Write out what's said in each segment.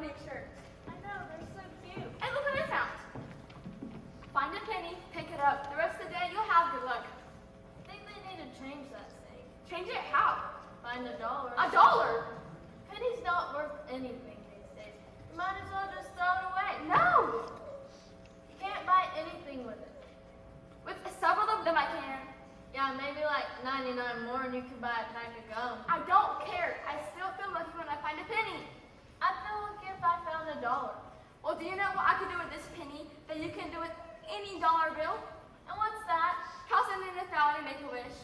unique shirts. I know, they're so cute. And look what I found. Find a penny, pick it up. The rest of the day, you'll have good luck. I think they need to change that saying. Change it how? Find $1. $1? Penny's not worth anything these days. You might as well just throw it away. No! You can't buy anything with it. With several of them I can. Yeah, maybe like 99 more and you can buy a pack of gum. I don't care. I still feel lucky when I find a penny. I'd feel lucky if I found $1. Well, do you know what I could do with this penny that you can do with any dollar bill? And what's that? Toss it in the fountain and make a wish.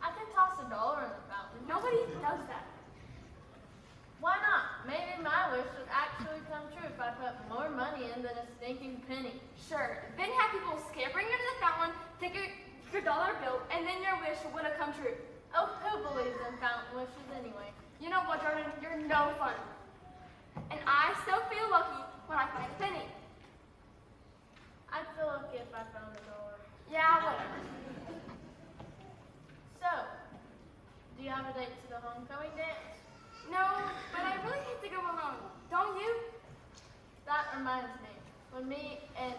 I can toss $1 in the fountain. Nobody does that. Why not? Maybe my wish would actually come true if I put more money in than a stinking penny. Sure. Then have people scampering into the fountain, take your dollar bill, and then your wish would have come true. Oh, who believes in fountain wishes anyway? You know what, Jordan? You're no fun. And I still feel lucky when I find a penny. I'd feel lucky if I found $1. Yeah, whatever. So, do you have a date to the homecoming dance? No, but I really hate to go alone. Don't you? That reminds me. When me and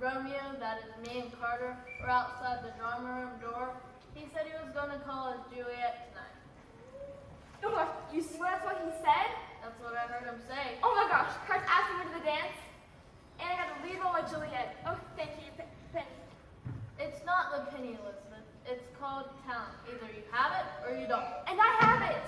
Romeo, that is me and Carter, were outside the drama room door, he said he was going to call us Juliet tonight. Oh my, you swear that's what he said? That's what I heard him say. Oh my gosh, Carter's asking me to the dance. And I got to leave on with Juliet. Oh, thank you, Penny. It's not the penny, Elizabeth. It's called talent. Either you have it or you don't. And I have it.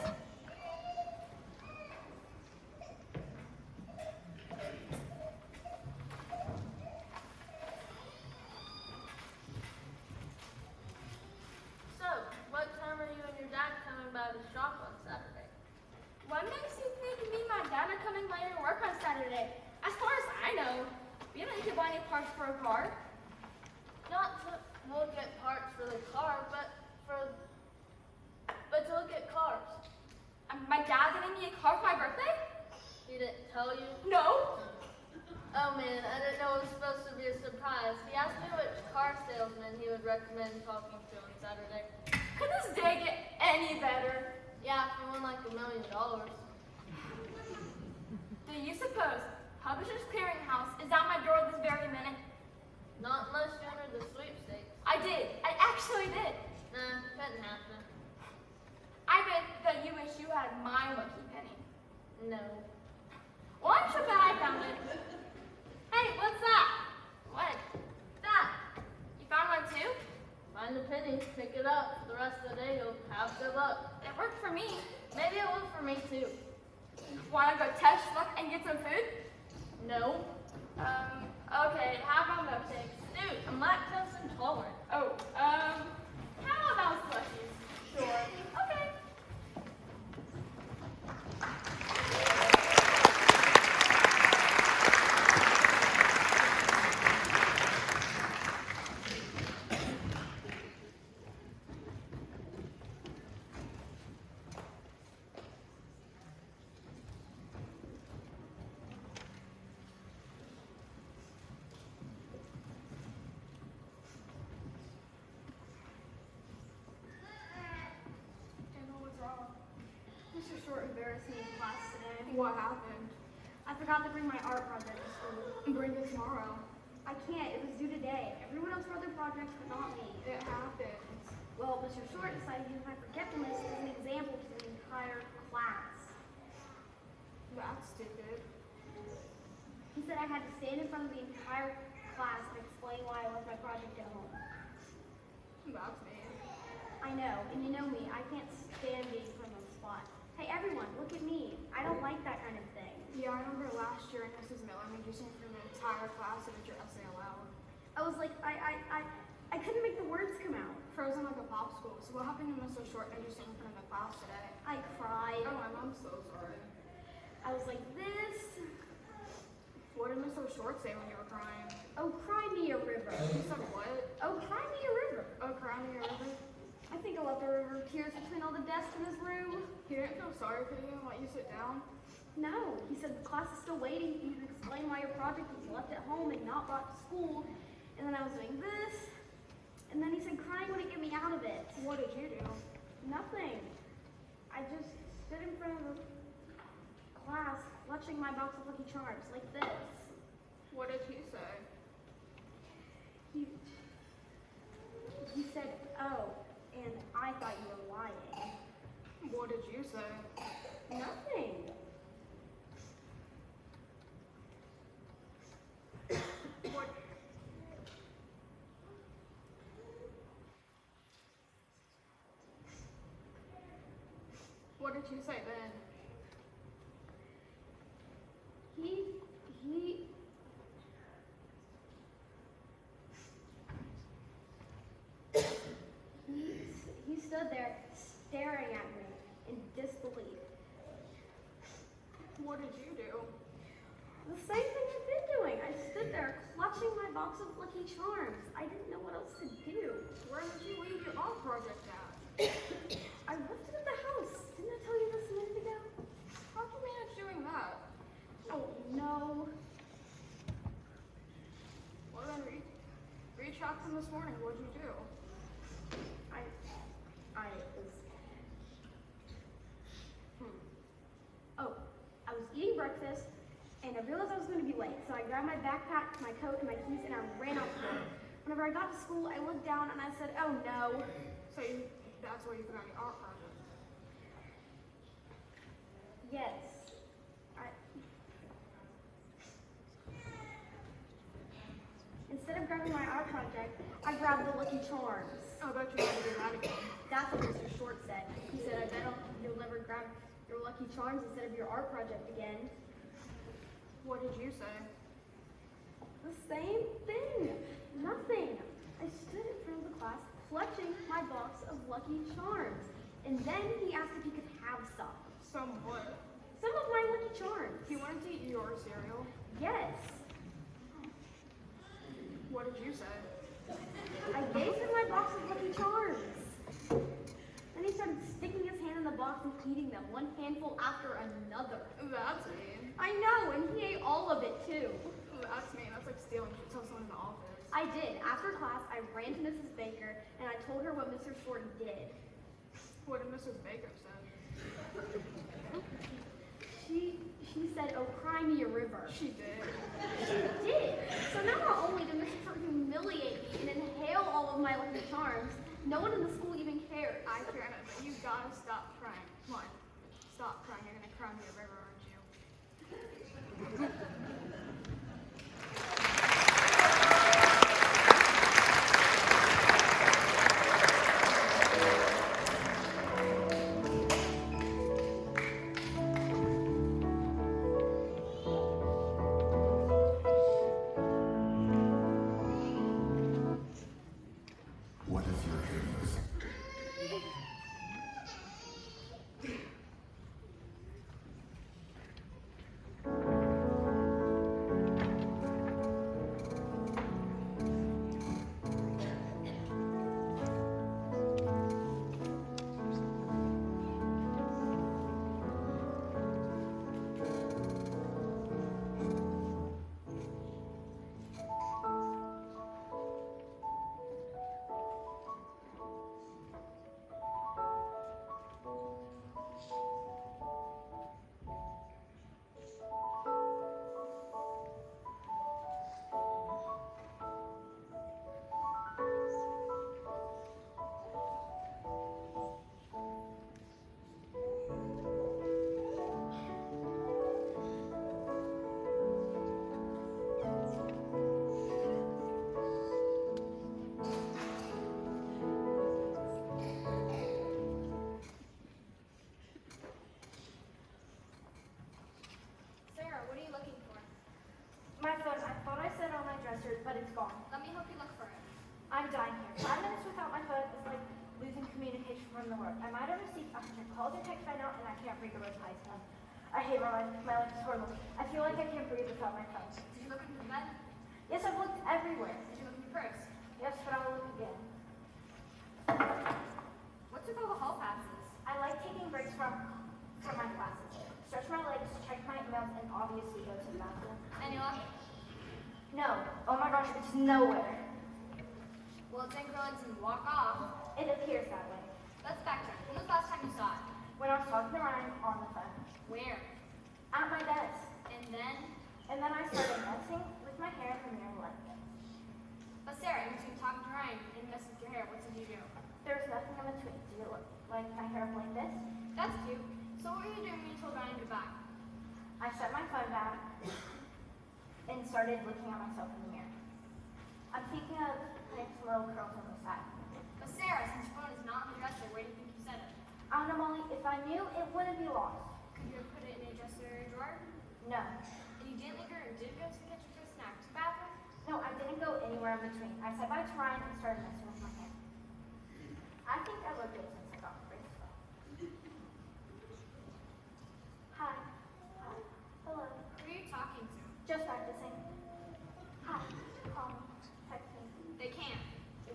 So, what time are you and your dad coming by the shop on Saturday? What makes you think me and my dad are coming by to work on Saturday? As far as I know, we don't need to buy any parts for a car. Not to look at parts for the car, but to look at cars. My dad's getting me a car for my birthday? He didn't tell you? No. Oh man, I didn't know it was supposed to be a surprise. He asked me which car salesman he would recommend talking to on Saturday. Could this day get any better? Yeah, if you won like $1 million. Do you suppose Publishers Clearinghouse is at my door this very minute? Not unless you entered the sweepstakes. I did. I actually did. Nah, couldn't happen. I bet that you wish you had my lucky penny. No. Well, I'm so glad I found it. Hey, what's that? What? That. You found one too? Find a penny, pick it up. The rest of the day you'll have good luck. It worked for me. Maybe it will for me too. Want to go test luck and get some food? No. Okay. How about milkshakes? Dude, I'm lactose intolerant. Oh, how about slushies? Sure. Okay. Mr. Short embarrassed me in class today. What happened? I forgot to bring my art project to school. Bring it tomorrow. I can't, it was due today. Everyone else wrote their projects, but not me. It happens. Well, Mr. Short decided to use my forgetfulness as an example to the entire class. That's stupid. He said I had to stand in front of the entire class and explain why I left my project at home. That's me. I know, and you know me, I can't stand being put on the spot. Hey everyone, look at me. I don't like that kind of thing. Yeah, I remember last year Mrs. Miller made you sing for the entire class and read your essay aloud. I was like, I couldn't make the words come out. Frozen like a popsicle. So what happened to Mr. Short made you sing in front of the class today? I cried. Oh, I'm so sorry. I was like, this. What did Mr. Short say when you were crying? Oh, cry me a river. He said what? Oh, cry me a river. Oh, crying me a river? I think I left a river of tears between all the desks in his room. He didn't feel sorry for you and let you sit down? No, he said the class is still waiting for you to explain why your project was left at home and not brought to school. And then I was doing this. And then he said crying wouldn't get me out of it. What did you do? Nothing. I just stood in front of the class, clutching my box of Lucky Charms like this. What did he say? He said, oh, and I thought you were lying. What did you say? Nothing. What? What did you say then? He stood there staring at me in disbelief. What did you do? The same thing I've been doing. I stood there clutching my box of Lucky Charms. I didn't know what else to do. Where did you leave your art project at? I left it at the house. Didn't I tell you this a minute ago? How'd you manage doing that? Oh, no. Well then, reach out to him this morning. What'd you do? I was eating breakfast, and I realized I was going to be late. So I grabbed my backpack, my coat, and my keys, and I ran out the door. Whenever I got to school, I looked down and I said, oh no. So that's where you forgot your art project. Yes. Instead of grabbing my art project, I grabbed the Lucky Charms. I bet you're gonna do that again. That's what Mr. Short said. He said, I bet you'll never grab your Lucky Charms instead of your art project again. What did you say? The same thing. Nothing. I stood in front of the class clutching my box of Lucky Charms. And then he asked if he could have some. Some what? Some of my Lucky Charms. He wanted to eat your cereal. Yes. What did you say? I gave him my box of Lucky Charms. Then he started sticking his hand in the box and eating them, one handful after another. That's mean. I know, and he ate all of it too. That's mean. That's like stealing. You should tell someone in the office. I did. After class, I ran to Mrs. Baker and I told her what Mr. Short did. What did Mrs. Baker say? She said, oh, cry me a river. She did. She did. So now not only did Mr. Short humiliate me and inhale all of my Lucky Charms, no one in the school even cared. I care, but you gotta stop crying. Come on. Stop crying. You're gonna cry me a river, aren't you? What if you're famous? Sarah, what are you looking for? My phone, I thought I set it on my dresser, but it's gone. Let me help you look for it. I'm dying here. 5 minutes without my phone is like losing communication from the world. I might have received 100 calls or texts by now, and I can't read or reply to them. I hate my life. My life is horrible. I feel like I can't breathe without my phone. Did you look under the bed? Yes, I've looked everywhere. Did you look in your purse? Yes, but I'll look again. What's with all the hall passes? I like taking breaks from my classes. Stretch my legs, check my emails, and obviously go to the bathroom. Any luck? No. Oh my gosh, it's nowhere. Well, take your legs and walk off. It appears that way. Let's backtrack. When was the last time you saw it? When I was talking to Ryan on the phone. Where? At my desk. But Sarah, in between talking to Ryan and messing with your hair, what did you do? There's nothing in between. Do you like my hair up like this? That's cute. So what were you doing when you told Ryan goodbye? I set my phone down and started looking at myself in the mirror. I'm thinking of putting some little curls on the side. But Sarah, since your phone is not in the dresser, where do you think you set it? I don't know, Molly, if I knew, it wouldn't be lost. Could you have put it in a dresser drawer? No. And you didn't linger and did go to the kitchen for a snack to the bathroom? No, I didn't go anywhere in between. I said bye to Ryan and started messing with my hair. I think I look good since I got my braces off. Hi. Hi. Hello. Who are you talking to? Just practicing. Hi. Call me. Text me. They can't.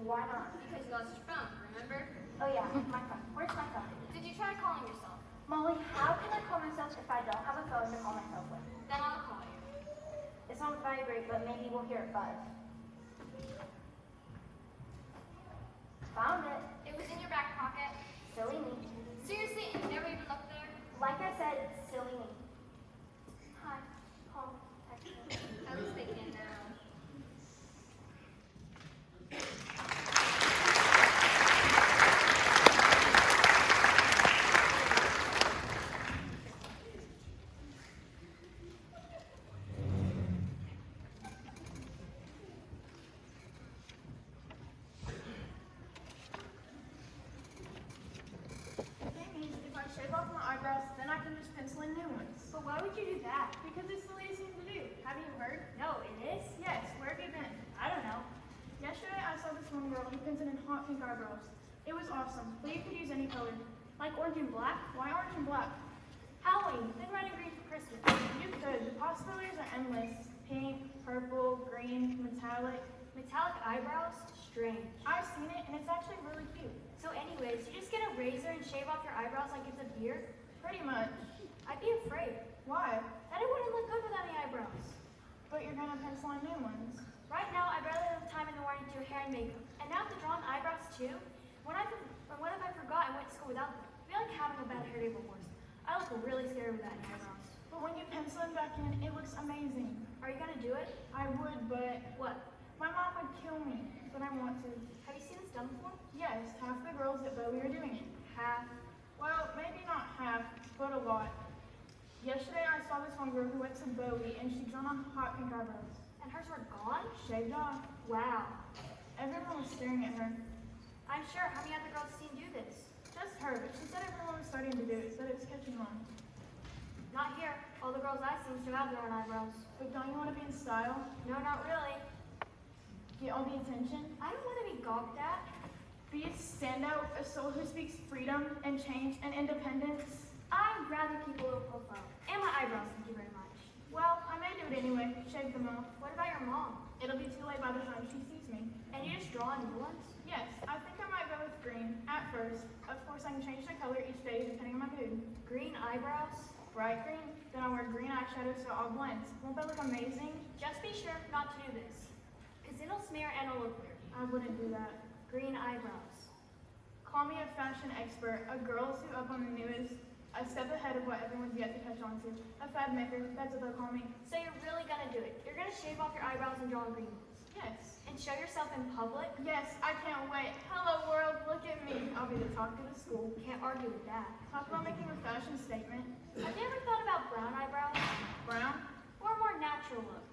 Why not? Because you lost your phone, remember? Oh yeah, my phone. Where's my phone? Did you try calling yourself? Molly, how can I call myself if I don't have a phone to call myself with? Then I'll call you. It's on vibrate, but maybe we'll hear it buzz. Found it. It was in your back pocket. Silly me. Seriously, and you never even looked there? Like I said, silly me. Hi. Call. Text me. At least they can now. If I shave off my eyebrows, then I can just pencil in new ones. But why would you do that? Because it's the latest thing to do. Have you heard? No, it is? Yes, where have you been? I don't know. Yesterday I saw this one girl who painted in hot pink eyebrows. It was awesome, but you could use any color. Like orange and black? Why orange and black? Halloween, then red and green for Christmas. You could. The possibilities are endless. Pink, purple, green, metallic. Metallic eyebrows? Strange. I've seen it and it's actually really cute. So anyways, you just get a razor and shave off your eyebrows like it's a beard? Pretty much. I'd be afraid. Why? That it wouldn't look good without any eyebrows. But you're gonna pencil in new ones. Right now, I'd rather have time in the morning to do hair and makeup. And now to draw on eyebrows too? What if I forgot and went to school without them? I feel like having a bad hair day before. I look really scared with that in eyebrows. But when you pencil it back in, it looks amazing. Are you gonna do it? I would, but What? my mom would kill me. But I want to. Have you seen this done before? Yes, half the girls at Bowie are doing it. Half. Well, maybe not half, but a lot. Yesterday I saw this one girl who went to Bowie and she drawn on hot pink eyebrows. And hers were gone? Shaved off. Wow. Everyone was staring at her. I'm sure. How many other girls seen you do this? Just her, but she said everyone was starting to do it, said it was catching on. Not here. All the girls I've seen still have their own eyebrows. But don't you want to be in style? No, not really. Get all the attention? I don't want to be gawked at. Be a standout, a soul who speaks freedom and change and independence? I'd rather keep a low profile. And my eyebrows, thank you very much. Well, I may do it anyway. Shave them off. What about your mom? It'll be too late by the time she sees me. And you just draw on new ones? Yes, I think I might go with green at first. Of course, I can change the color each day depending on my mood. Green eyebrows? Bright green, then I'll wear green eyeshadow so I'll blend. Won't that look amazing? Just be sure not to do this. Because it'll smear and it'll look weird. I wouldn't do that. Green eyebrows. Call me a fashion expert, a girl who's up on the newest, a step ahead of what everyone's yet to catch on to. A fad maker, that's what they'll call me. So you're really gonna do it. You're gonna shave off your eyebrows and draw on green ones. Yes. And show yourself in public? Yes, I can't wait. Hello world, look at me. I'll be the talk of the school. Can't argue with that. Talk about making a fashion statement. Have you ever thought about brown eyebrows? Brown? Or a more natural look?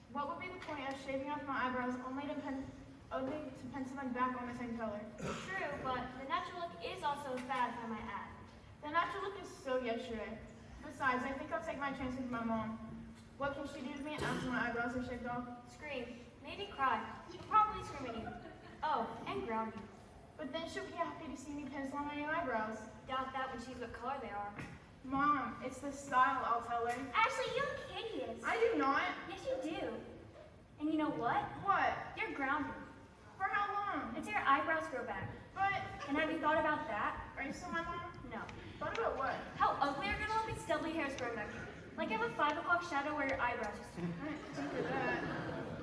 What would be the point of shaving off my eyebrows only to pencil them back on the same color? True, but the natural look is also a fad, if I might add. The natural look is so yesterday. Besides, I think I'll take my chances with my mom. What can she do to me after my eyebrows are shaved off? Scream. Maybe cry. She'll probably scream at you. Oh, and ground you. But then she'll be happy to see me pencil on my new eyebrows. Doubt that when she sees what color they are. Mom, it's the style, I'll tell her. Ashley, you look hideous. I do not. Yes, you do. And you know what? What? You're grounded. For how long? Until your eyebrows grow back. But, And have you thought about that? are you still my mom? No. Thought about what? How ugly you're gonna look with stubbly hairs growing back. Like you have a 5 o'clock shadow where your eyebrows used to be. I didn't think of that.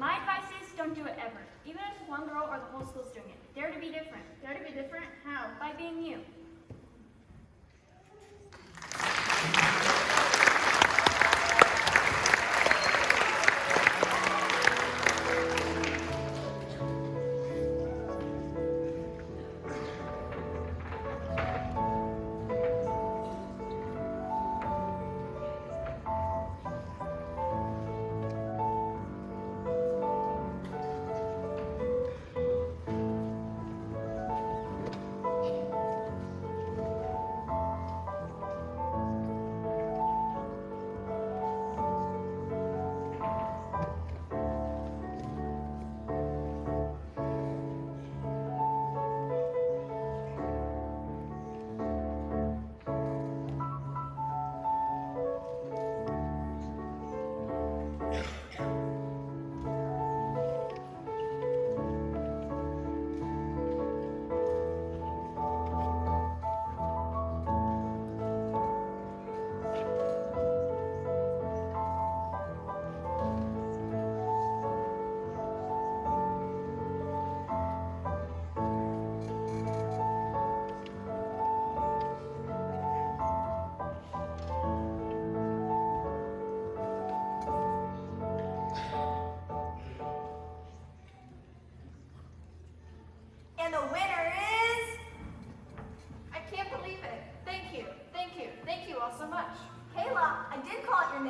My advice is don't do it ever. Even if it's one girl or the whole school's doing it. Dare to be different. Dare to be different? How? By being you.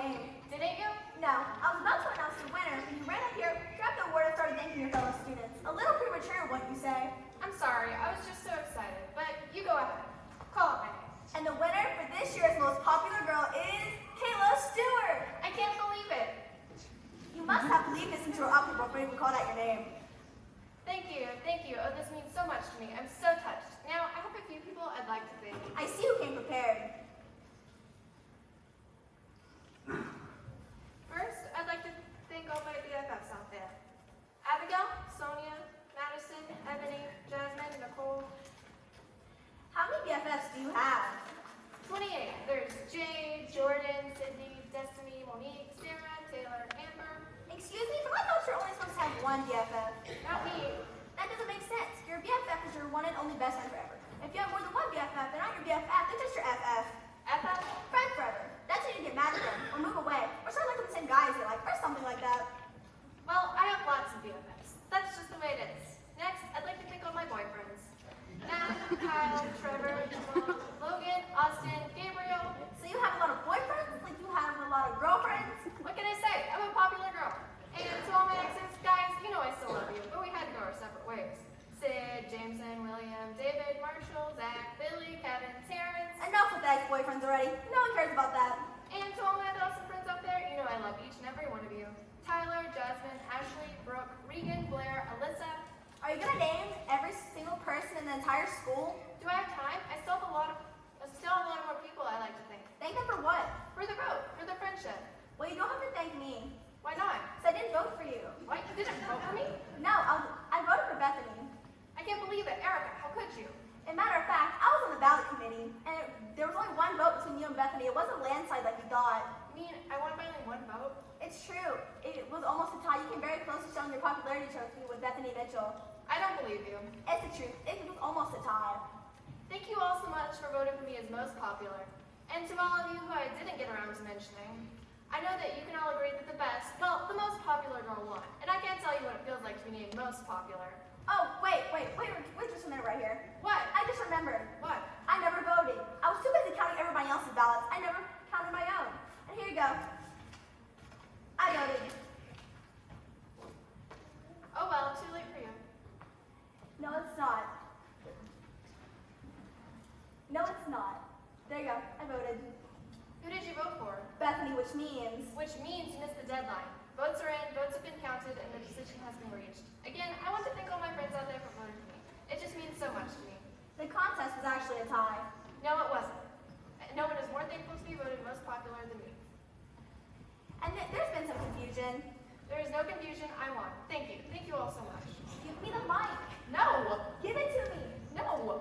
name. Didn't you? No, I was about to announce the winner when you ran up here, grabbed the award, and started thanking your fellow students. A little premature, wouldn't you say? I'm sorry, I was just so excited. But you go ahead. Call out my name. And the winner for this year's most popular girl is Kayla Stewart. I can't believe it. You must have believed this since you were up here before you even called out your name. Thank you, thank you. Oh, this means so much to me. I'm so touched. Now, I have a few people I'd like to thank. I see you came prepared. First, I'd like to thank all my BFFs out there. Abigail, Sonia, Madison, Ebony, Jasmine, Nicole. How many BFFs do you have? 28. There's Jay, Jordan, Sydney, Destiny, Monique, Sarah, Taylor, Amber. Excuse me, but I thought you're only supposed to have one BFF. Not me. That doesn't make sense. Your BFF is your one and only best friend forever. If you have more than one BFF, they're not your BFF, they're just your FF. FF? Friend forever. That's when you get mad at them, or move away, or start liking the same guys you like, or something like that. Well, I have lots of BFFs. That's just the way it is. Next, I'd like to thank all my boyfriends. Matt, Kyle, Trevor, Jamal, Logan, Austin, Gabriel. So you have a lot of boyfriends, like you have a lot of girlfriends? What can I say? I'm a popular girl. And to all my exes, guys, you know I still love you, but we had to go our separate ways. Sid, Jameson, William, David, Marshall, Zach, Billy, Kevin, Terrence. Enough with the ex-boyfriends already. No one cares about that. And to all my awesome friends out there, you know I love each and every one of you. Tyler, Jasmine, Ashley, Brooke, Regan, Blair, Alyssa. Are you gonna name every single person in the entire school? Do I have time? I still have a lot more people I like to thank. Thank them for what? For the vote, for the friendship. Well, you don't have to thank me, Why not? because I didn't vote for you. Why? You didn't vote for me? No, I voted for Bethany. I can't believe it. Erica, how could you? As a matter of fact, I was on the ballot committee, and there was only one vote between you and Bethany. It wasn't a landslide like you thought. You mean I won by only one vote? It's true. It was almost a tie. You came very close to showing your popularity trophy with Bethany Mitchell. I don't believe you. It's the truth. It was almost a tie. Thank you all so much for voting for me as most popular. And to all of you who I didn't get around to mentioning, I know that you can all agree that the most popular girl won. And I can't tell you what it feels like to be named most popular. Oh, wait just a minute right here. What? I just remembered. What? I never voted. I was too busy counting everybody else's ballots. I never counted my own. And here you go. I voted. Oh well, too late for you. No, it's not. No, it's not. There you go. I voted. Who did you vote for? Bethany, which means... Which means you missed the deadline. Votes are in, votes have been counted, and the decision has been reached. Again, I want to thank all my friends out there for voting for me. It just means so much to me. The contest was actually a tie. No, it wasn't. No one is more thankful to be voted most popular than me. And there's been some confusion. There is no confusion. I won. Thank you. Thank you all so much. Give me the mic. No! Give it to me. No!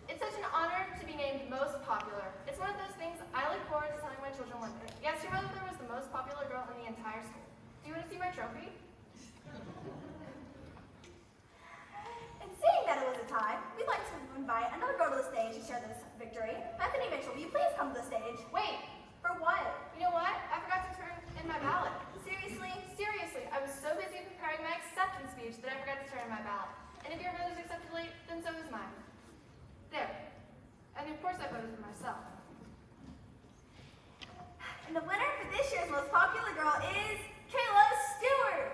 It's such an honor to be named most popular. It's one of those things I look forward to telling my children one day. Yes, your mother was the most popular girl in the entire school. Do you want to see my trophy? And seeing that it was a tie, we'd like to invite another girl to the stage to share this victory. Bethany Mitchell, will you please come to the stage? Wait! For what? You know what? I forgot to turn in my ballot. Seriously? Seriously, I was so busy preparing my acceptance speech that I forgot to turn in my ballot. And if your vote is accepted late, then so is mine. There. And of course I voted for myself. And the winner for this year's most popular girl is Kayla Stewart.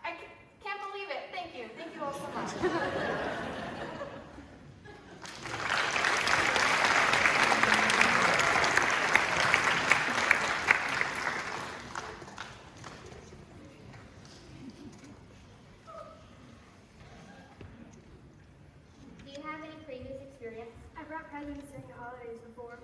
I can't believe it. Thank you. Thank you all so much. Do you have any previous experience? I brought presents during the holidays before.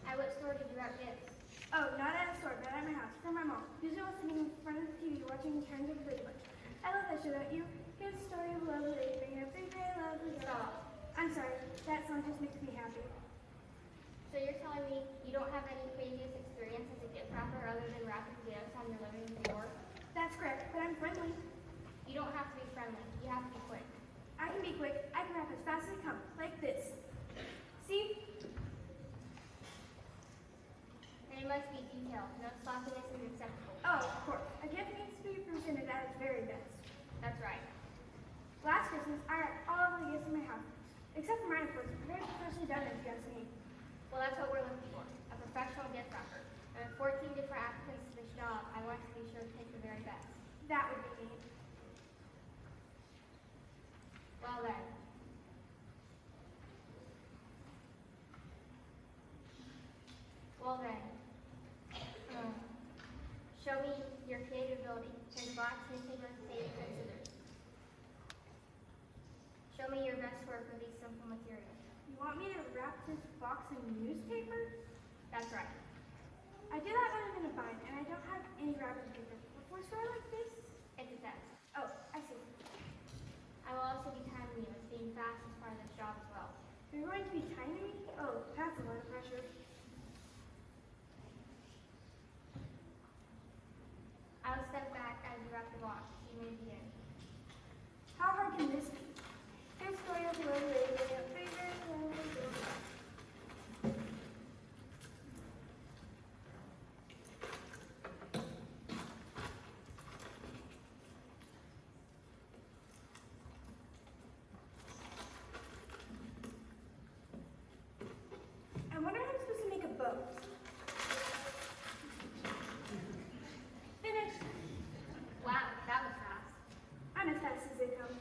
At what store did you wrap gifts? Oh, not at a store, but at my house, for my mom. Usually I was sitting in front of the TV watching Return to the Brady Bunch. I love that show, don't you? Here's the story of a lovely lady bringing up three very lovely girls. Stop. I'm sorry, that song just makes me happy. So you're telling me you don't have any previous experience as a gift wrapper other than wrapping gifts on your living room floor? That's correct, but I'm friendly. You don't have to be friendly. You have to be quick. I can be quick. I can wrap as fast as I come, like this. See? There must be detail. No sloppiness is acceptable. Oh, of course. A gift needs to be presented at its very best. That's right. Last Christmas, I wrapped all of the gifts in my house. Except for mine, of course. Very professionally done, if you ask me. Well, that's what we're looking for. A professional gift wrapper. There are 14 different That's right. I did that when I'm in a bind, and I don't have any wrapping paper. Before a story like this? It's a test. Oh, I see. I will also be timing you as being fast as part of this job as well. You're going to be timing me? Oh, that's a lot of pressure. I will step back as you wrap the box. You may begin. How hard can this be? This story of love lady a favorite I wonder how I'm supposed to make a boat. Finished. Wow, that was fast. I'm as fast as they come.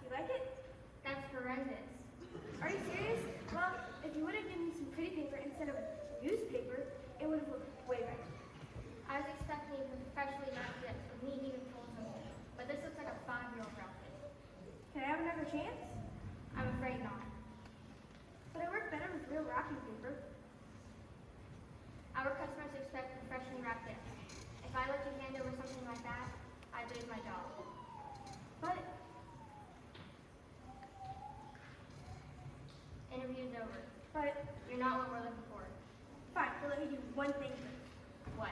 You like it? That's horrendous. Are you serious? Well, if you would have given me some pretty paper instead of newspaper, it would have looked way better. I was expecting a professionally wrapped gift with neat even full of but this looks like a 5-year-old outfit. Can I have another chance? I'm afraid not. But I work better with real wrapping paper. Our customers expect professionally wrapped gifts. If I let you hand over something like that, I'd lose my job. But Interview's over. you're You're not what we're looking for. fine, but let me do one thing first. What?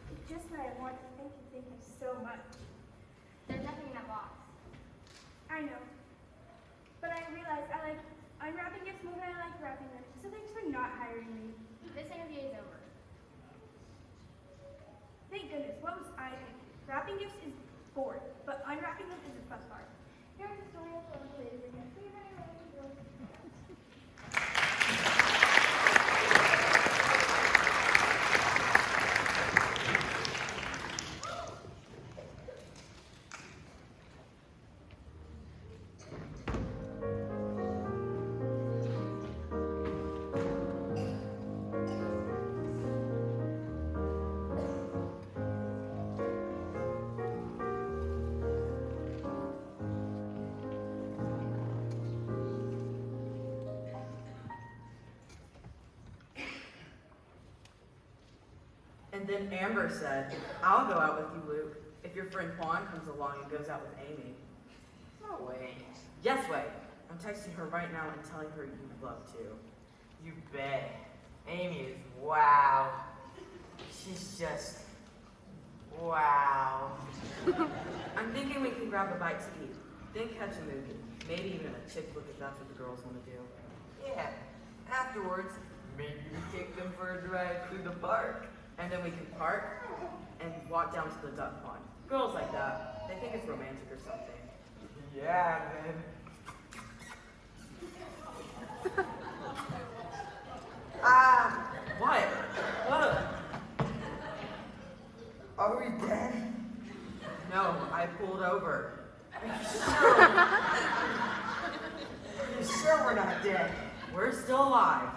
It's just that I want to thank you so much. There's nothing in that box. I know. But I realize I like unwrapping gifts more than I like wrapping them. So thanks for not hiring me. This interview is over. Thank goodness, what was I thinking? Wrapping gifts is boring, but unwrapping them is the fun part. Here's the story of love ladies again. And then Amber said, I'll go out with you, Luke, if your friend Juan comes along and goes out with Amy. No way. Yes, way. I'm texting her right now and telling her you'd love to. You bet. Amy is wow. She's just wow. I'm thinking we can grab a bite to eat, then catch a movie. Maybe even a chick flick if that's what the girls want to do. Yeah. Afterwards, maybe we take them for a drive through the park. And then we can park and walk down to the duck pond. Girls like that, they think it's romantic or something. Yeah, man. What? What? Are we dead? No, I pulled over. Are you sure we're not dead? We're still alive.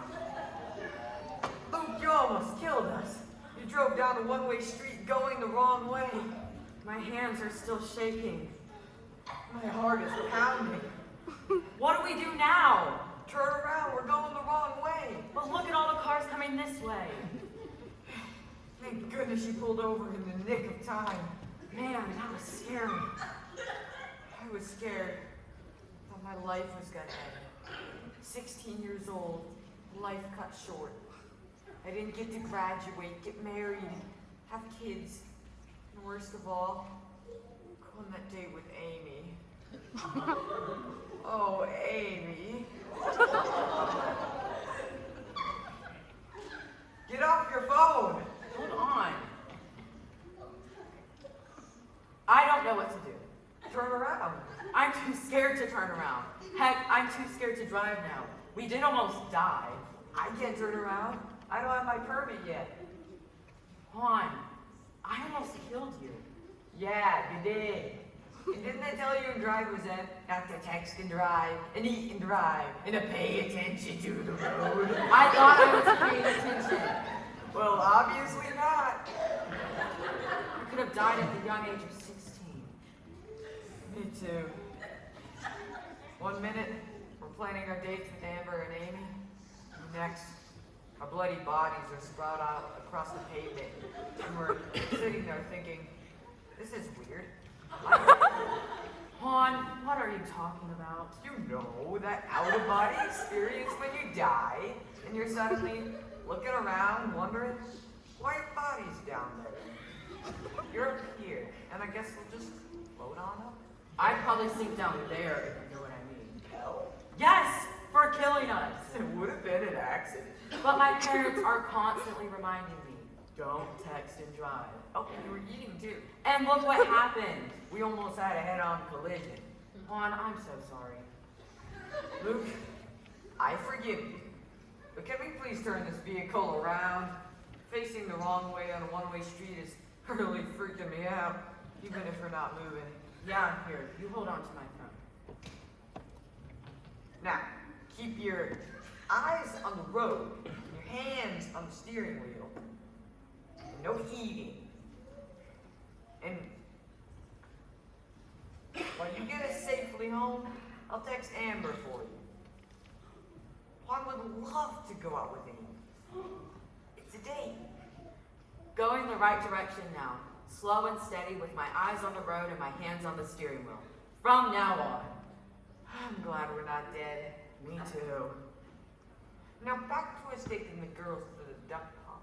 Luke, you almost killed us. You drove down a one-way street going the wrong way. My hands are still shaking. My heart is pounding. What do we do now? Turn around, we're going the wrong way. But look at all the cars coming this way. Thank goodness you pulled over in the nick of time. Man, that was scary. I was scared. Thought my life was gonna end. 16 years old, life cut short. I didn't get to graduate, get married, have kids. And worst of all, go on that date with Amy. Oh, Amy. Get off your phone! Hold on. I don't know what to do. Turn around. I'm too scared to turn around. Heck, I'm too scared to drive now. We did almost die. I can't turn around. I don't have my permit yet. Juan, I almost killed you. Yeah, you did. And didn't I tell you in driver's ed not to text and drive, and eat and drive, and to pay attention to the road? I thought I was paying attention. Well, obviously not. You could have died at the young age of 16. Me too. 1 minute, we're planning our dates with Amber and Amy. Next, our bloody bodies are spread out across the pavement. And we're sitting there thinking, this is weird. Han, what are you talking about? You know that out-of-body experience when you die, and you're suddenly looking around, wondering, why are bodies down there? You're up here, and I guess we'll just float on up. I'd probably sink down there, if you know what I mean. Hell, Yes, for killing us. it would have been an accident. But my parents are constantly reminding me, don't text and drive. Oh, and you were eating too. And look what happened. We almost had a head-on collision. Han, I'm so sorry. Luke, I forgive you. But can we please turn this vehicle around? Facing the wrong way on a one-way street is really freaking me out, even if we're not moving. Yeah, here, you hold on to my phone. Now, keep your eyes on the road, and your hands on the steering wheel. And no eating. And while you get us safely home, I'll text Amber for you. I would love to go out with Amy. It's a date. Going the right direction now. Slow and steady with my eyes on the road and my hands on the steering wheel. From now on. I'm glad we're not dead. Me too. Now back to us taking the girls to the duck pond.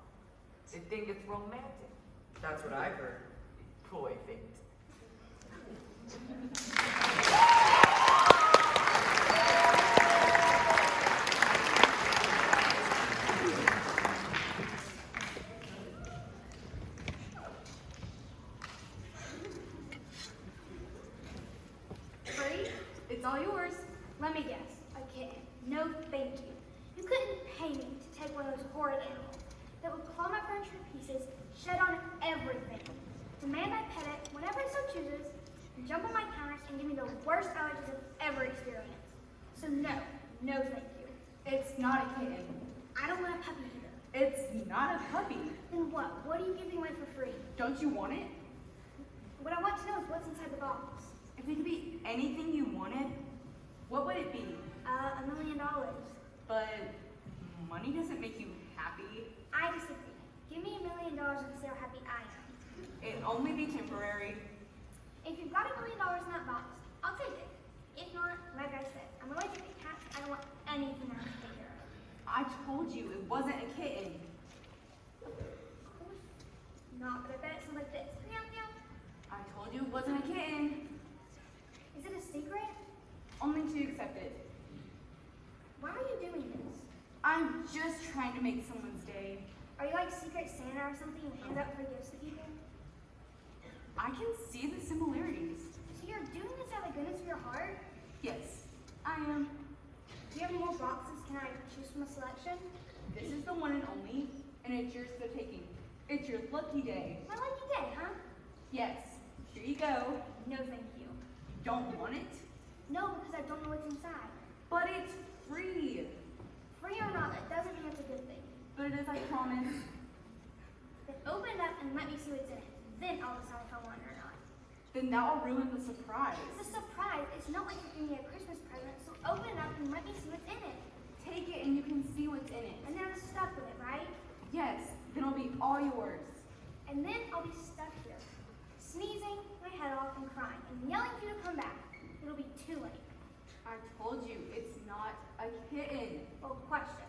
They think it's romantic. That's what I've heard. Boy, fate. Free? It's all yours. Let me guess. A kitten. No, thank you. You couldn't pay me to take one of those horrid animals that would claw my furniture to pieces, shed on everything, demand I pet it whenever it so chooses, and jump on my counters and give me the worst allergies I've ever experienced. So no, no thank you. It's not a kitten. I don't want a puppy either. It's not a puppy. Then what? What are you giving away for free? Don't you want it? What I want to know is what's inside the box. If it could be anything you wanted, what would it be? $1 million. But money doesn't make you happy. I disagree. Give me $1 million and see how happy I am. It'll only be temporary. If you've got $1 million in that box, I'll take it. If not, like I said, I'm allergic to cats. I don't want anything else to take care of. I told you it wasn't a kitten. Of course not, but I bet it sounds like this. Meow, meow. I told you it wasn't a kitten. Is it a secret? Only to accept it. Why are you doing this? I'm just trying to make someone's day. Are you like Secret Santa or something and hand out free gifts to people? I can see the similarities. So you're doing this out of the goodness of your heart? Yes, I am. Do you have any more boxes? Can I choose from a selection? This is the one and only, and it's yours for the taking. It's your lucky day. My lucky day, huh? Yes, here you go. No, thank you. Don't want it? No, because I don't know what's inside. But it's free. Free or not, that doesn't mean it's a good thing. But it is, I promise. Then open it up and let me see what's in it. Then I'll decide if I want it or not. Then that will ruin the surprise. It's a surprise. It's not like you're giving me a Christmas present, so open it up and let me see what's in it. Take it and you can see what's in it. And then I'm stuck with it, right? Yes, then it'll be all yours. And then I'll be stuck here, sneezing my head off and crying and yelling for you to come back. It'll be too late. I told you, it's not a kitten. Well, question.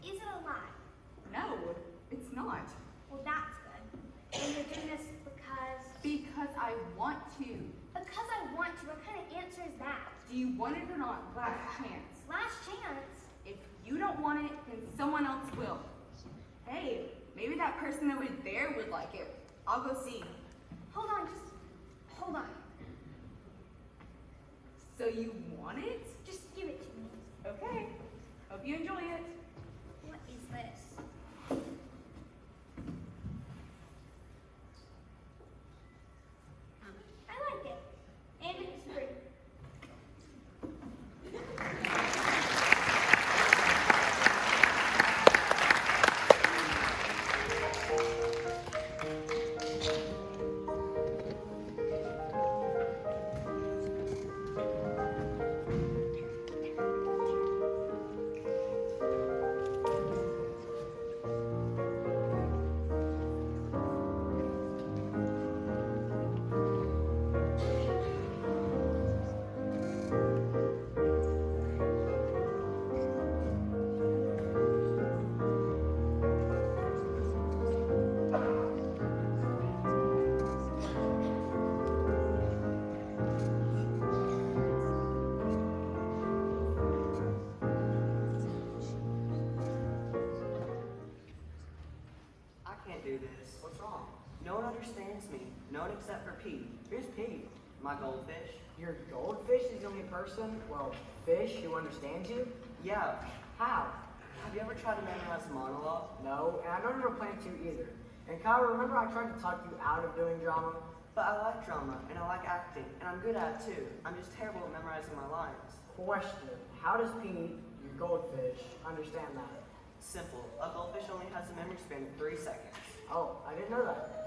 Is it alive? No, it's not. Well, that's good. And you're doing this because... Because I want to. Because I want to. What kind of answer is that? Do you want it or not? Last chance. Last chance? If you don't want it, then someone else will. Hey, maybe that person over there would like it. I'll go see. Hold on, just hold on. So you want it? Just give it to me. Okay. Hope you enjoy it. What is this? I like it. And it's free. No one except for Pete. Who's Pete? My goldfish. Your goldfish is the only person, well, fish who understands you? Yeah. How? Have you ever tried to memorize a monologue? No, and I don't ever plan to either. And Kyle, remember I tried to talk you out of doing drama? But I like drama, and I like acting, and I'm good at it too. I'm just terrible at memorizing my lines. Question. How does Pete, your goldfish, understand that? Simple. A goldfish only has a memory span of 3 seconds. Oh, I didn't know that.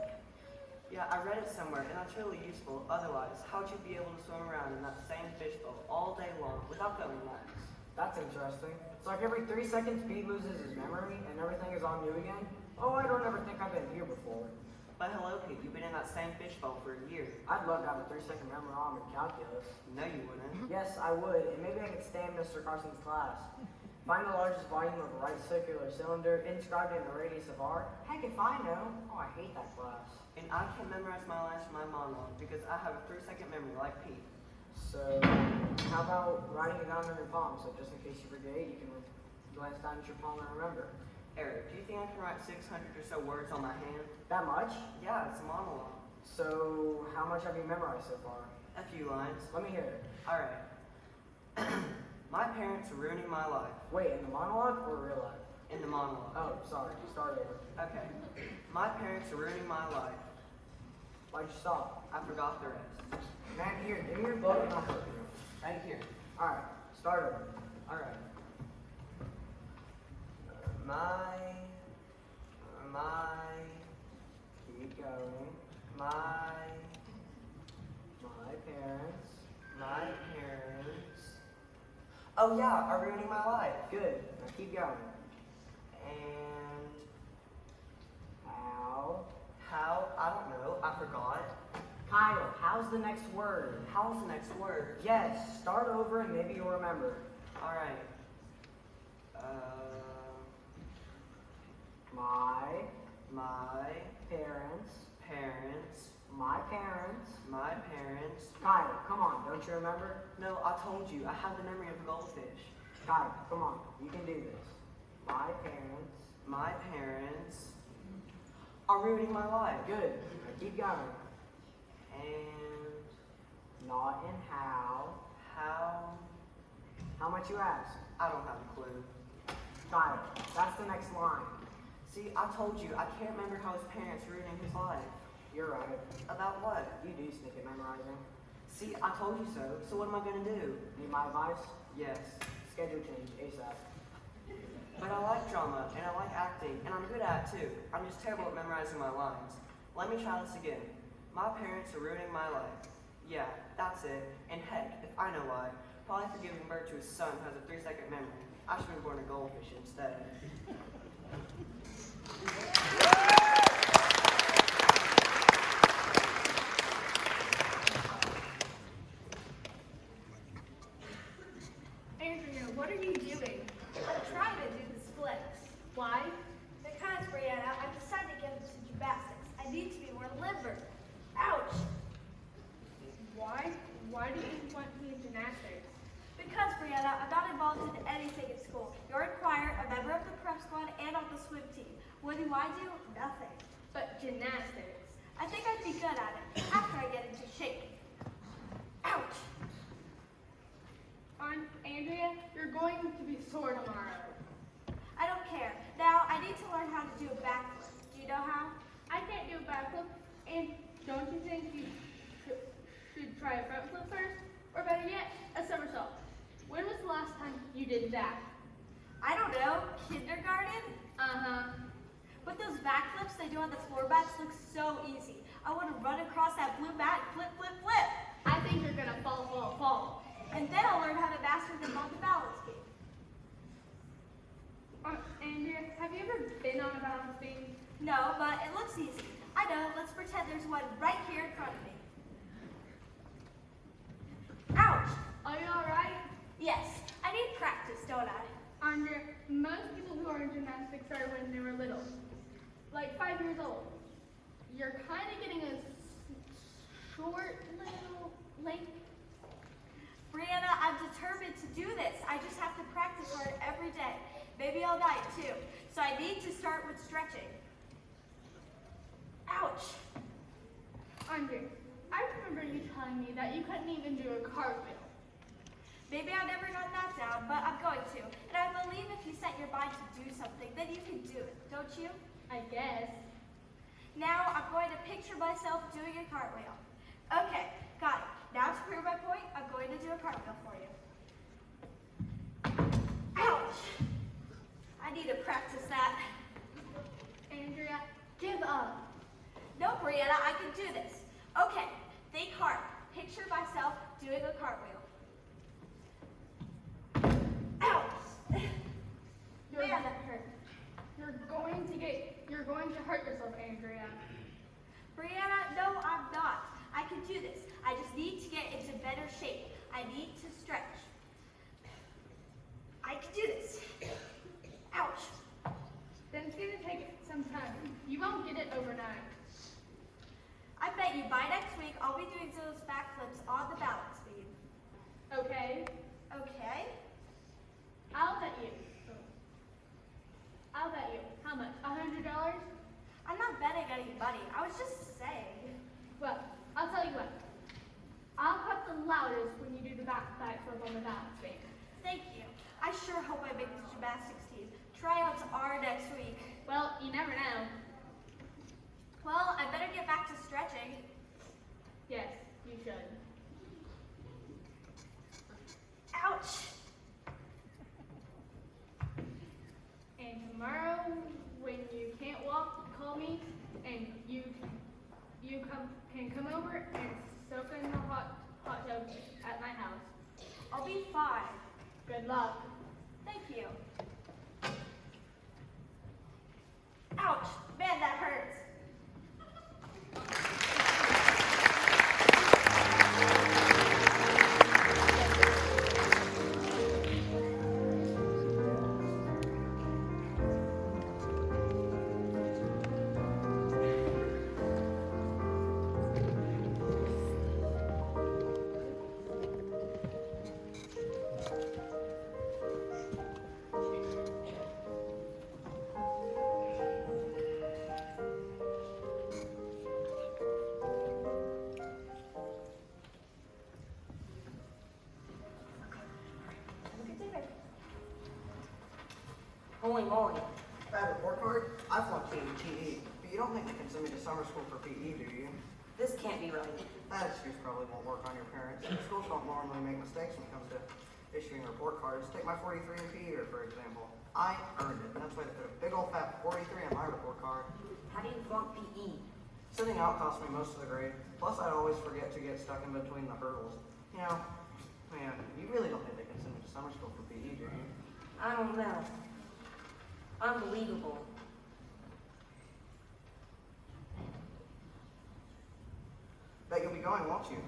Yeah, I read it somewhere, and that's really useful. Otherwise, how would you be able to swim around in that same fishbowl all day long without going lax? That's interesting. It's like every 3 seconds Pete loses his memory and everything is on new again. Oh, I don't ever think I've been here before. But hello, Pete, you've been in that same fishbowl for a year. I'd love to have a 3-second memory on in calculus. No, you wouldn't. Yes, I would, and maybe I could stand Mr. Carson's class. Find the largest volume of a right circular cylinder inscribed in the radius of R. Heck, if I know. Oh, I hate that class. And I can memorize my lines from my monologue because I have a 3-second memory like Pete. So, how about writing it down on your palm, so just in case you forget, you can glance down at your palm and remember. Eric, do you think I can write 600 or so words on my hand? That much? Yeah, it's a monologue. So, how much have you memorized so far? A few lines. Let me hear it. Alright. My parents are ruining my life. Wait, in the monologue or real life? In the monologue. Oh, sorry. Start over. Okay. My parents are ruining my life. Why'd you stop? I forgot the rest. Man, here, give me your book and I'll help you. Right here. Alright, start over. Alright. Keep going. My parents. Oh yeah, are ruining my life. Good. Now keep going. And How? I don't know. I forgot. Kyle, how's the next word? How's the next word? Yes, start over and maybe you'll remember. Alright. My Parents. parents. My parents. My parents. Kyle, come on, don't you remember? No, I told you. I have the memory of a goldfish. Kyle, come on, you can do this. My parents. My parents are ruining my life. Good. Now keep going. And Not in how. How much you ask? I don't have a clue. Kyle, that's the next line. See, I told you, I can't remember how his parents ruining his life. You're right. About what? You do sneak at memorizing. See, I told you so. So what am I gonna do? Need my advice? Yes. Schedule change ASAP. But I like drama, and I like acting, and I'm good at it too. I'm just terrible at memorizing my lines. Let me try this again. My parents are ruining my life. Yeah, that's it. And heck, if I know why, probably for giving birth to his son who has a 3-second memory. I should have been born a goldfish instead. Andrea, what are you doing? I'm trying to do the splits. Why? Because, Brianna, I decided to get into gymnastics. I need to be more limber. Ouch! Why? Why do you want to be in gymnastics? Because, Brianna, I'm not involved in anything at school. You're in choir, a member of the prep squad, and on the swim team. What do? Nothing. But gymnastics. I think I'd be good at it after I get into shape. Ouch! Andrea, you're going to be sore tomorrow. I don't care. Now, I need to learn how to do a backflip. Do you know how? I can't do a backflip, and don't you think you should try a front flip first? Or better yet, a somersault. When was the last time you did that? I don't know. Kindergarten? Uh-huh. But those backflips they do on the floor mats look so easy. I want to run across that blue mat and flip, flip, flip. I think you're gonna fall. And then I'll learn how to master them on the balance beam. Andrea, have you ever been on a balance beam? No, but it looks easy. I know. Let's pretend there's one right here in front of me. Ouch! Are you alright? Yes, I need practice, don't I? Andrea, most people who are in gymnastics started when they were little. Like 5 years old. You're kind of getting a short little length. Brianna, I'm determined to do this. I just have to practice hard every day. Maybe all night, too. So I need to start with stretching. Ouch! Andre, I remember you telling me that you couldn't even do a cartwheel. Maybe I've never gotten that down, but I'm going to. And I believe if you set your mind to do something, then you can do it, don't you? I guess. Now I'm going to picture myself doing a cartwheel. Okay, got it. Now to prove my point, I'm going to do a cartwheel for you. Ouch! I need to practice that. Andrea, give up. No, Brianna, I can do this. Okay, think hard. Picture myself doing a cartwheel. Ouch! Man, that hurt. You're going to hurt yourself, Andrea. Brianna, no, I'm not. I can do this. I just need to get into better shape. I need to stretch. I can do this. Ouch. Then it's going to take some time. You won't get it overnight. I bet you by next week I'll be doing those backflips on the balance beam. Okay? Okay? I'll bet you. How much? $100? I'm not betting any money. I was just saying. Well, I'll tell you what. I'll clap the loudest when you do the backflip on the balance beam. Thank you. I sure hope I make the gymnastics team. Tryouts are next week. Well, you never know. Well, I better get back to stretching. Yes, you should. Ouch! And tomorrow, when you can't walk, call me, and you can come over and soak in the hot tub at my house. I'll be fine. Good luck. Thank you. Ouch! Man, that hurts. Holy moly. Bad report card? I flunked PE, but you don't think they can send me to summer school for PE, do you? This can't be right. That excuse probably won't work on your parents. Schools don't normally make mistakes when it comes to issuing report cards. Take my 43 in PE year, for example. I earned it, and that's why they put a big old fat 43 on my report card. How do you flunk PE? Sitting out cost me most of the grade. Plus, I'd always forget to get stuck in between the hurdles. You know, man, you really don't think they can send me to summer school for PE, do you? I don't know. Unbelievable. Bet you'll be going, won't you?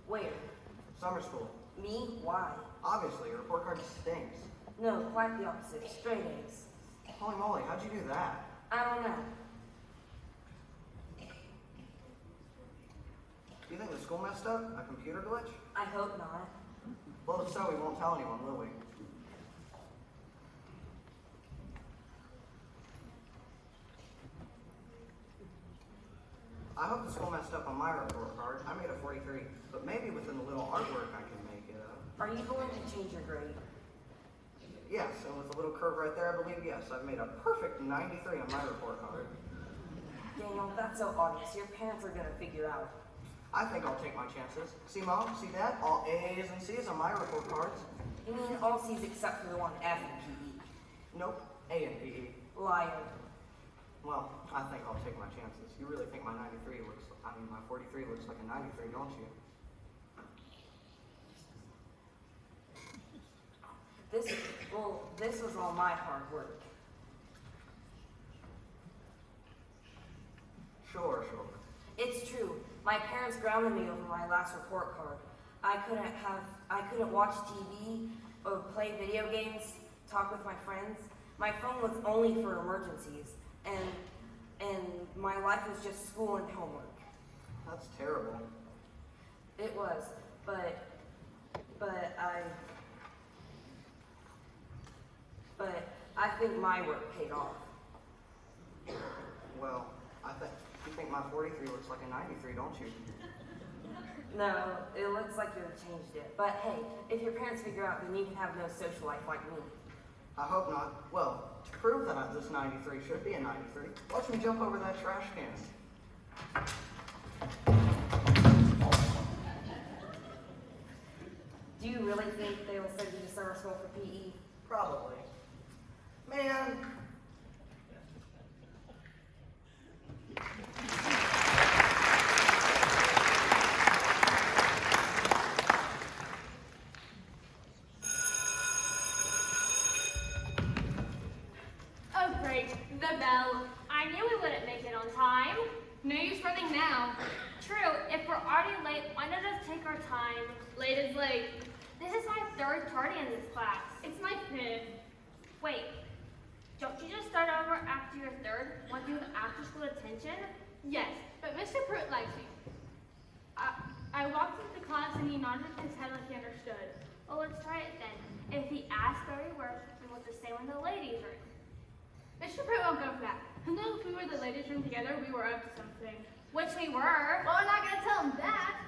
Where? Summer school. Me? Why? Obviously, your report card stinks. No, quite the opposite. Straight A's. Holy moly, how'd you do that? I don't know. Do you think the school messed up? A computer glitch? I hope not. Well, if so, we won't tell anyone, will we? I hope the school messed up on my report card. I made a 43, but maybe within the little artwork I can make it up. Are you going to change your grade? Yes, and with a little curve right there, I believe yes. I've made a perfect 93 on my report card. Daniel, that's so obvious. Your parents are going to figure out. I think I'll take my chances. See, Mom? See, Dad? All A's and C's on my report cards. You mean all C's except for the one F in PE? Nope. A in PE. Liar. Well, I think I'll take my chances. You really think my 93 looks, my 43 looks like a 93, don't you? This was all my hard work. Sure. It's true. My parents grounded me over my last report card. I couldn't watch TV or play video games, talk with my friends. My phone was only for emergencies, and my life was just school and homework. That's terrible. It was, but I think my work paid off. Well, I think, You think my 43 looks like a 93, don't you? No, it looks like you have changed it. But hey, if your parents figure out, then you can have no social life like me. I hope not. Well, to prove that this 93 should be a 93, watch me jump over that trash can. Do you really think they will send you to summer school for PE? Probably. Man. Oh, great. The bell. I knew we wouldn't make it on time. No use running now. True, if we're already late, why not just take our time? Late is late. This is my third tardy in this class. It's my fifth. Wait, don't you just start over after your third? Want to do after school attention? Yes, but Mr. Pruitt likes me. I walked into class and he nodded his head like he understood. Well, let's try it then. If he asks where we were, then we'll just say when the ladies are in. Mr. Pruitt won't go for that. He'll know if we were the ladies' room together, we were up to something. Which we were. Well, we're not gonna tell him that.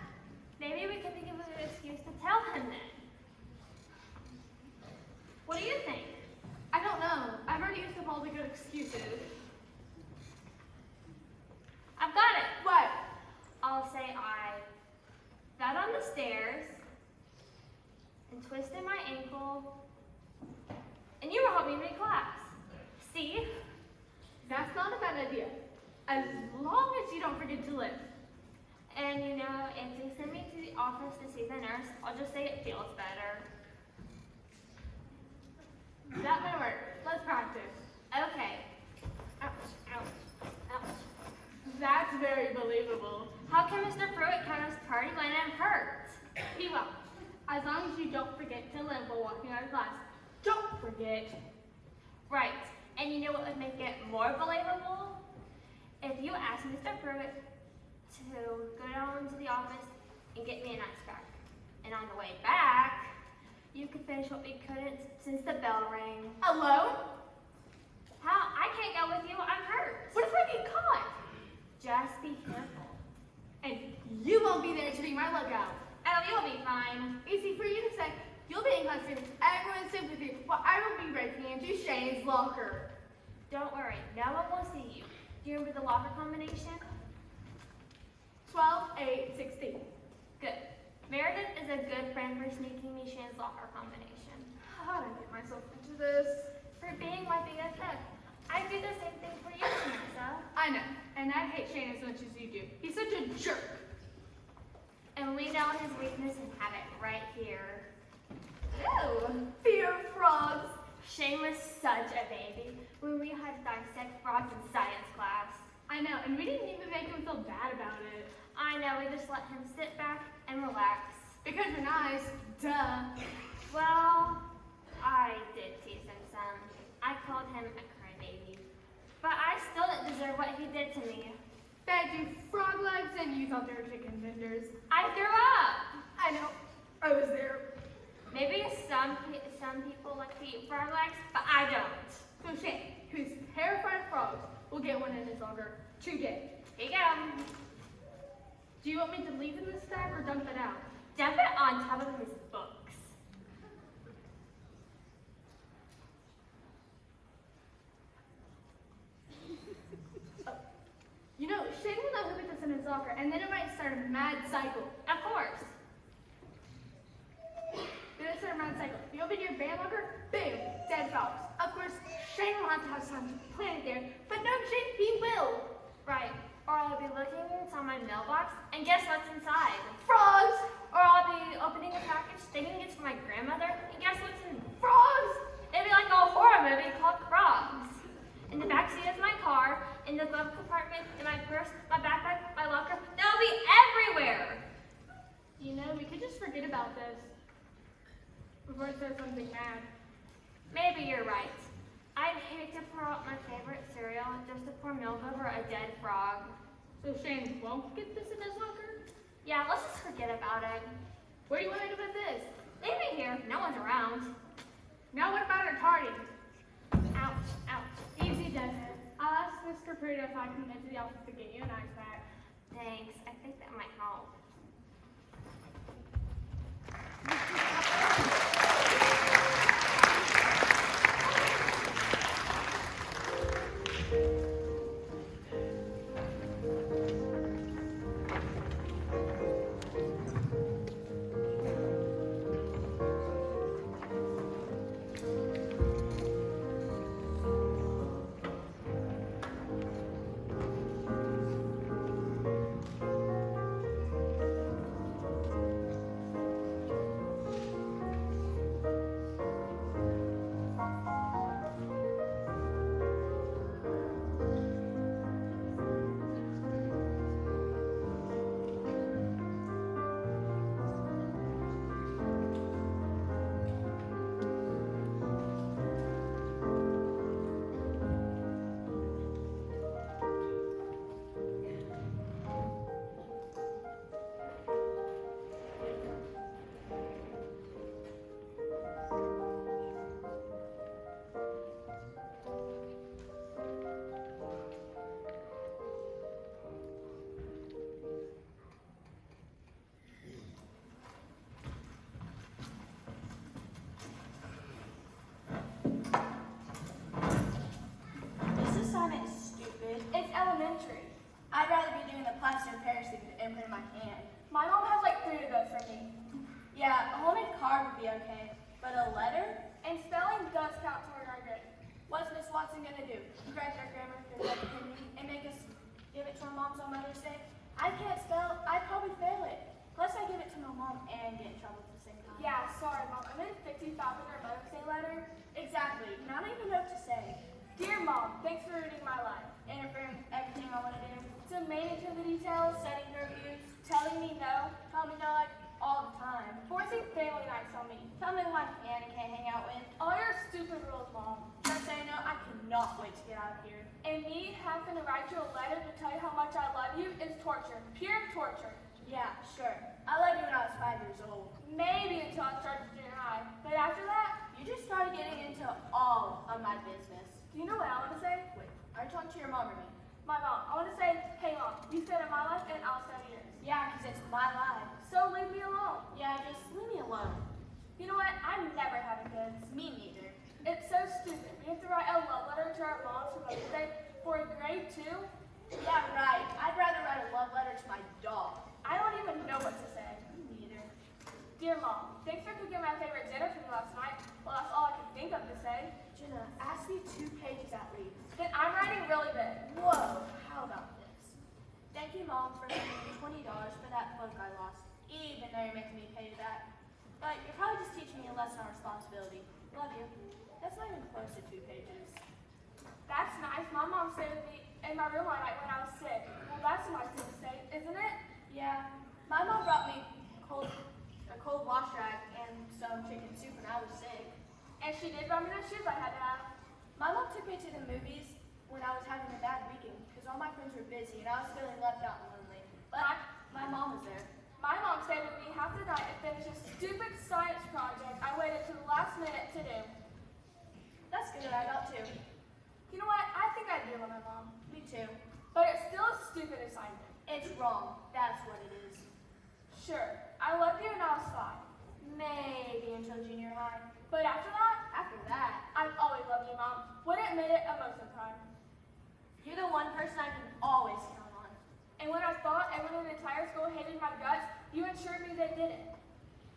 Maybe we could think of an excuse to tell him then. What do you think? I don't know. I've already used up all the good excuses. I've got it. What? I'll say I fell on the stairs and twisted my ankle, and you were helping me in class. See? That's not a bad idea. As long as you don't forget to lift. And you know, if they send me to the office to see the nurse, I'll just say it feels better. That might work. Let's practice. Okay. Ouch, ouch, ouch. That's very believable. How can Mr. Pruitt count as tardy when I'm hurt? He will. As long as you don't forget to limp while walking out of class. Don't forget. Right. And you know what would make it more believable? If you ask Mr. Pruitt to go down to the office and get me an ice pack. And on the way back, you could finish what we couldn't since the bell rang. Alone? How? I can't go with you. I'm hurt. What if I get caught? Just be careful. And you won't be there to be my lookout. Oh, you'll be fine. Easy for you to say. You'll be in class with everyone's sympathy while I will be breaking into Shane's locker. Don't worry. No one will see you. Do you remember the locker combination? 12, 8, 16. Good. Meredith is a good friend for sneaking me Shane's locker combination. How did I get myself into this? For being my BFF. I do the same thing for you, Samantha. I know, and I hate Shane as much as you do. He's such a jerk. And we know his weakness and have it right here. Ew, fear of frogs. Shane was such a baby when we had to dissect frogs in science class. I know, and we didn't even make him feel bad about it. I know, we just let him sit back and relax. Because we're nice, duh. Well, I did tease him some. I called him a crybaby. But I still didn't deserve what he did to me. Fed you frog legs and you thought they were chicken tenders. I threw up! I know, I was there. Maybe some people like to eat frog legs, but I don't. So Shane, who's terrified of frogs, will get one in his locker today. Here you go. Do you want me to leave in the stack or dump it out? Dump it on top of his books. You know, Shane will know who put this in his locker, and then it might start a mad cycle. Of course. Then it starts a mad cycle. You open your band locker, boom, dead frogs. Of course, Shane will have to have time to plant it there, but no, Shane, he will. Right. Or I'll be looking inside my mailbox, and guess what's inside? Frogs! Or I'll be opening a package thinking it's for my grandmother, and guess what's in? Frogs! It'd be like a horror movie called Frogs. In the backseat of my car, in the glove compartment, in my purse, my backpack, my locker, they'll be everywhere. You know, we could just forget about this before it says something mad. Maybe you're right. I'd hate to pour out my favorite cereal just to pour milk over a dead frog. So Shane won't get this in his locker? Yeah, let's just forget about it. Where do you want me to put this? Leave me here. No one's around. Now what about our tardy? Ouch, ouch. Easy does it. I'll ask Mr. Mr. Pruitt if I come into the office to get you an ice pack. Thanks. I think that might help. This assignment is stupid. It's elementary. I'd rather be doing the plaster of Paris than input in my hand. My mom has like 3 of those for me. Yeah, a homemade card would be okay, but a letter? And spelling does count toward our grade. What's Miss Watson gonna do? Correct our grammar, correct opinion, and make us give it to our moms on Mother's Day? I can't spell. I'd probably fail it. Plus, I give it to my mom and get in trouble at the same time. Yeah, sorry, Mom. I meant 55 in our Mother's Day letter. Exactly. And I don't even know what to say. Dear Mom, thanks for ruining my life. Interfering with everything I want to do. Demanding to the details, Setting curfews. telling me no, Tell me no like all the time. forcing family nights on me. Tell me who I can and can't hang out with. All your stupid rules, Mom. Just so you know, I cannot wait to get out of here. And me having to write you a letter to tell you how much I love you is torture. Pure torture. Yeah, sure. I loved you when I was 5 years old. Maybe until I started junior high. But after that, You just started getting into all of my business. do you know what I want to say? Wait, are you talking to your mom or me? My mom. I want to say, hey Mom, you said in my life and I'll say yours. Yeah, because it's my life. So leave me alone. Yeah, just leave me alone. You know what? I'm never having kids. Me neither. It's so stupid. We have to write a love letter to our moms for Mother's Day for grade 2. Yeah, right. I'd rather write a love letter to my dog. I don't even know what to say. Me neither. Dear Mom, thanks for cooking my favorite dinner for me last night. Well, that's all I could think of to say. Jenna, ask me 2 pages at least. Then I'm writing really big. Whoa, how about this? Thank you, Mom, for giving me $20 for that book I lost, even though you're making me pay you back. But you're probably just teaching me a lesson on responsibility. Love you. That's not even close to 2 pages. That's nice. My mom stayed with me in my room all night when I was sick. Well, that's a nice thing to say, isn't it? Yeah, my mom brought me a cold wash rag and some chicken soup when I was sick. And she did buy me those shoes I had to have. My mom took me to the movies when I was having a bad weekend because all my friends were busy and I was feeling left out and lonely. But my mom was there. My mom stayed with me half the night and finished a stupid science project I waited to the last minute to do. That's good that I got too. You know what? I think I do love my mom. Me too. But it's still a stupid assignment. It's wrong. That's what it is. Sure, I loved you and I was fine. Maybe until junior high. But after that, After that, I've always loved you, Mom. Wouldn't admit it most of the time. you're the one person I can always count on. And when I thought everyone in the entire school hated my guts, you assured me they didn't.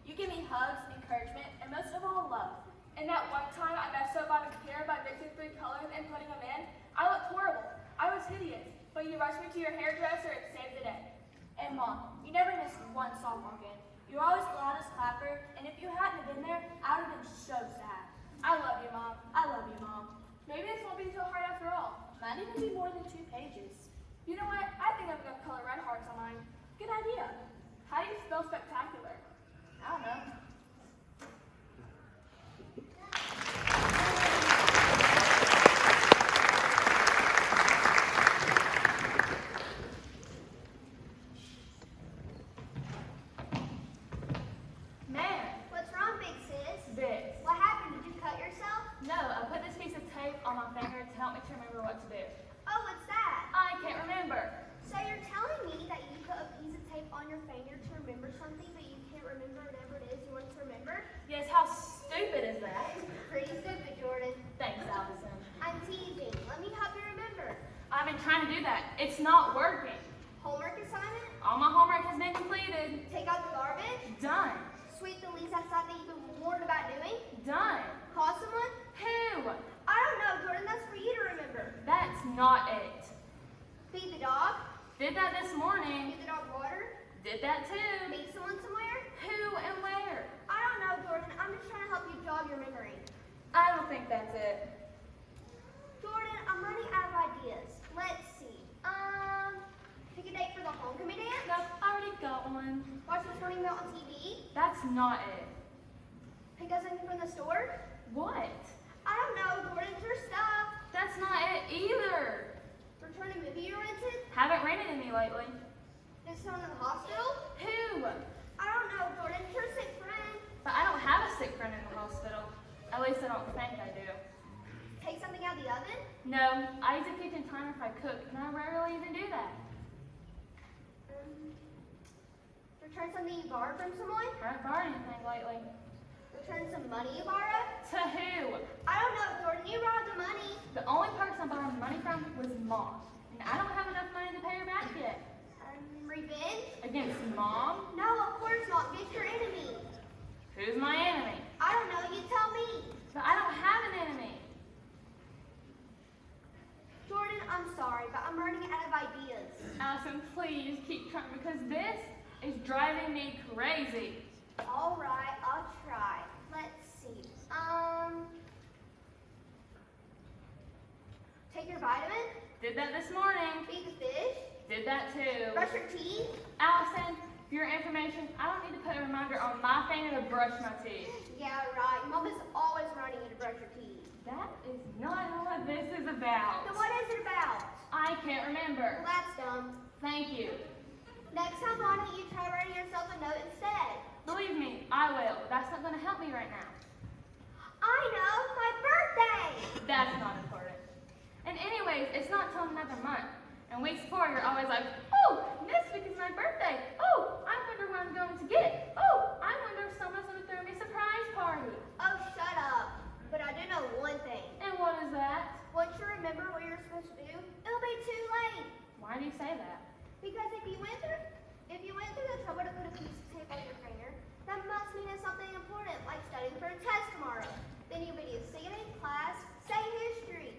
You give me hugs, encouragement, and most of all, love. And that one time I messed up on a computer by mixing 3 colors and putting them in, I looked horrible. I was hideous. But you rushed me to your hairdresser and saved the day. And Mom, you never missed one softball game. You're always the loudest clapper, and if you hadn't have been there, I would have been so sad. I love you, Mom. I love you, Mom. Maybe this won't be so hard after all. Might even be more than 2 pages. You know what? I think I'm going to color red hearts on mine. Good idea. How do you spell spectacular? I don't know. Man, What's wrong, big sis? this. What happened? Did you cut yourself? No, I put this piece of tape on my finger to help me to remember what to do. Oh, what's that? your finger to remember something, but you can't remember whatever it is you want to remember? Yes, how stupid is that? Pretty stupid, Jordan. Thanks, Allison. I'm teasing. Let me help you remember. I've been trying to do that. It's not working. Homework assignment? All my homework has been completed. Take out the garbage? Done. Sweep the leaves outside that you've been warned about doing? Done. Call someone? Who? I don't know, Jordan. That's for you to remember. That's not it. Feed the dog? Did that this morning. Give the dog water? Did that too. Meet someone somewhere? Who and where? I don't know, Jordan. I'm just trying to help you jog your memory. I don't think that's it. Jordan, I'm running out of ideas. Let's see. Pick a date for the homecoming dance? Nope, I already got one. Watch the sporting event on TV? That's not it. Pick up something from the store? What? I don't know, Jordan. It's your stuff. That's not it either. Return a movie you rented? Haven't rented any lately. Is someone in the hospital? Who? I don't know, Jordan. It's your sick friend. But I don't have a sick friend in the hospital. At least I don't think I do. Take something out of the oven? No, I use a kitchen timer if I cook, and I rarely even do that. Return something you borrowed from someone? I haven't borrowed anything lately. Return some money you borrowed? To who? I don't know, Jordan. You borrowed the money. The only person I borrowed money from was Mom. And I don't have enough money to pay her back yet. Revenge? Against Mom? No, of course not. Get your enemy. Who's my enemy? I don't know. You tell me. But I don't have an enemy. Jordan, I'm sorry, but I'm running out of ideas. Allison, please keep trying because this is driving me crazy. All right, I'll try. Let's see. Take your vitamin? Did that this morning. Feed the fish? Did that too. Brush your teeth? Allison, for your information, I don't need to put a reminder on my finger to brush my teeth. Yeah, right. Mom is always running you to brush your teeth. That is not what this is about. Then what is it about? I can't remember. Well, that's dumb. Thank you. Next time, why don't you try writing yourself a note instead? Believe me, I will. That's not going to help me right now. I know, my birthday! That's not important. And anyways, it's not till another month. And week 4, you're always like, oh, this week is my birthday. Oh, I wonder what I'm going to get. Oh, I wonder if someone's going to throw me a surprise party. Oh, shut up. But I do know one thing. And what is that? Once you remember what you're supposed to do, it'll be too late. Why do you say that? Because if you went through the trouble to put a piece of tape on your finger, that must mean it's something important, like studying for a test tomorrow. Then you'll be sitting in class, say history,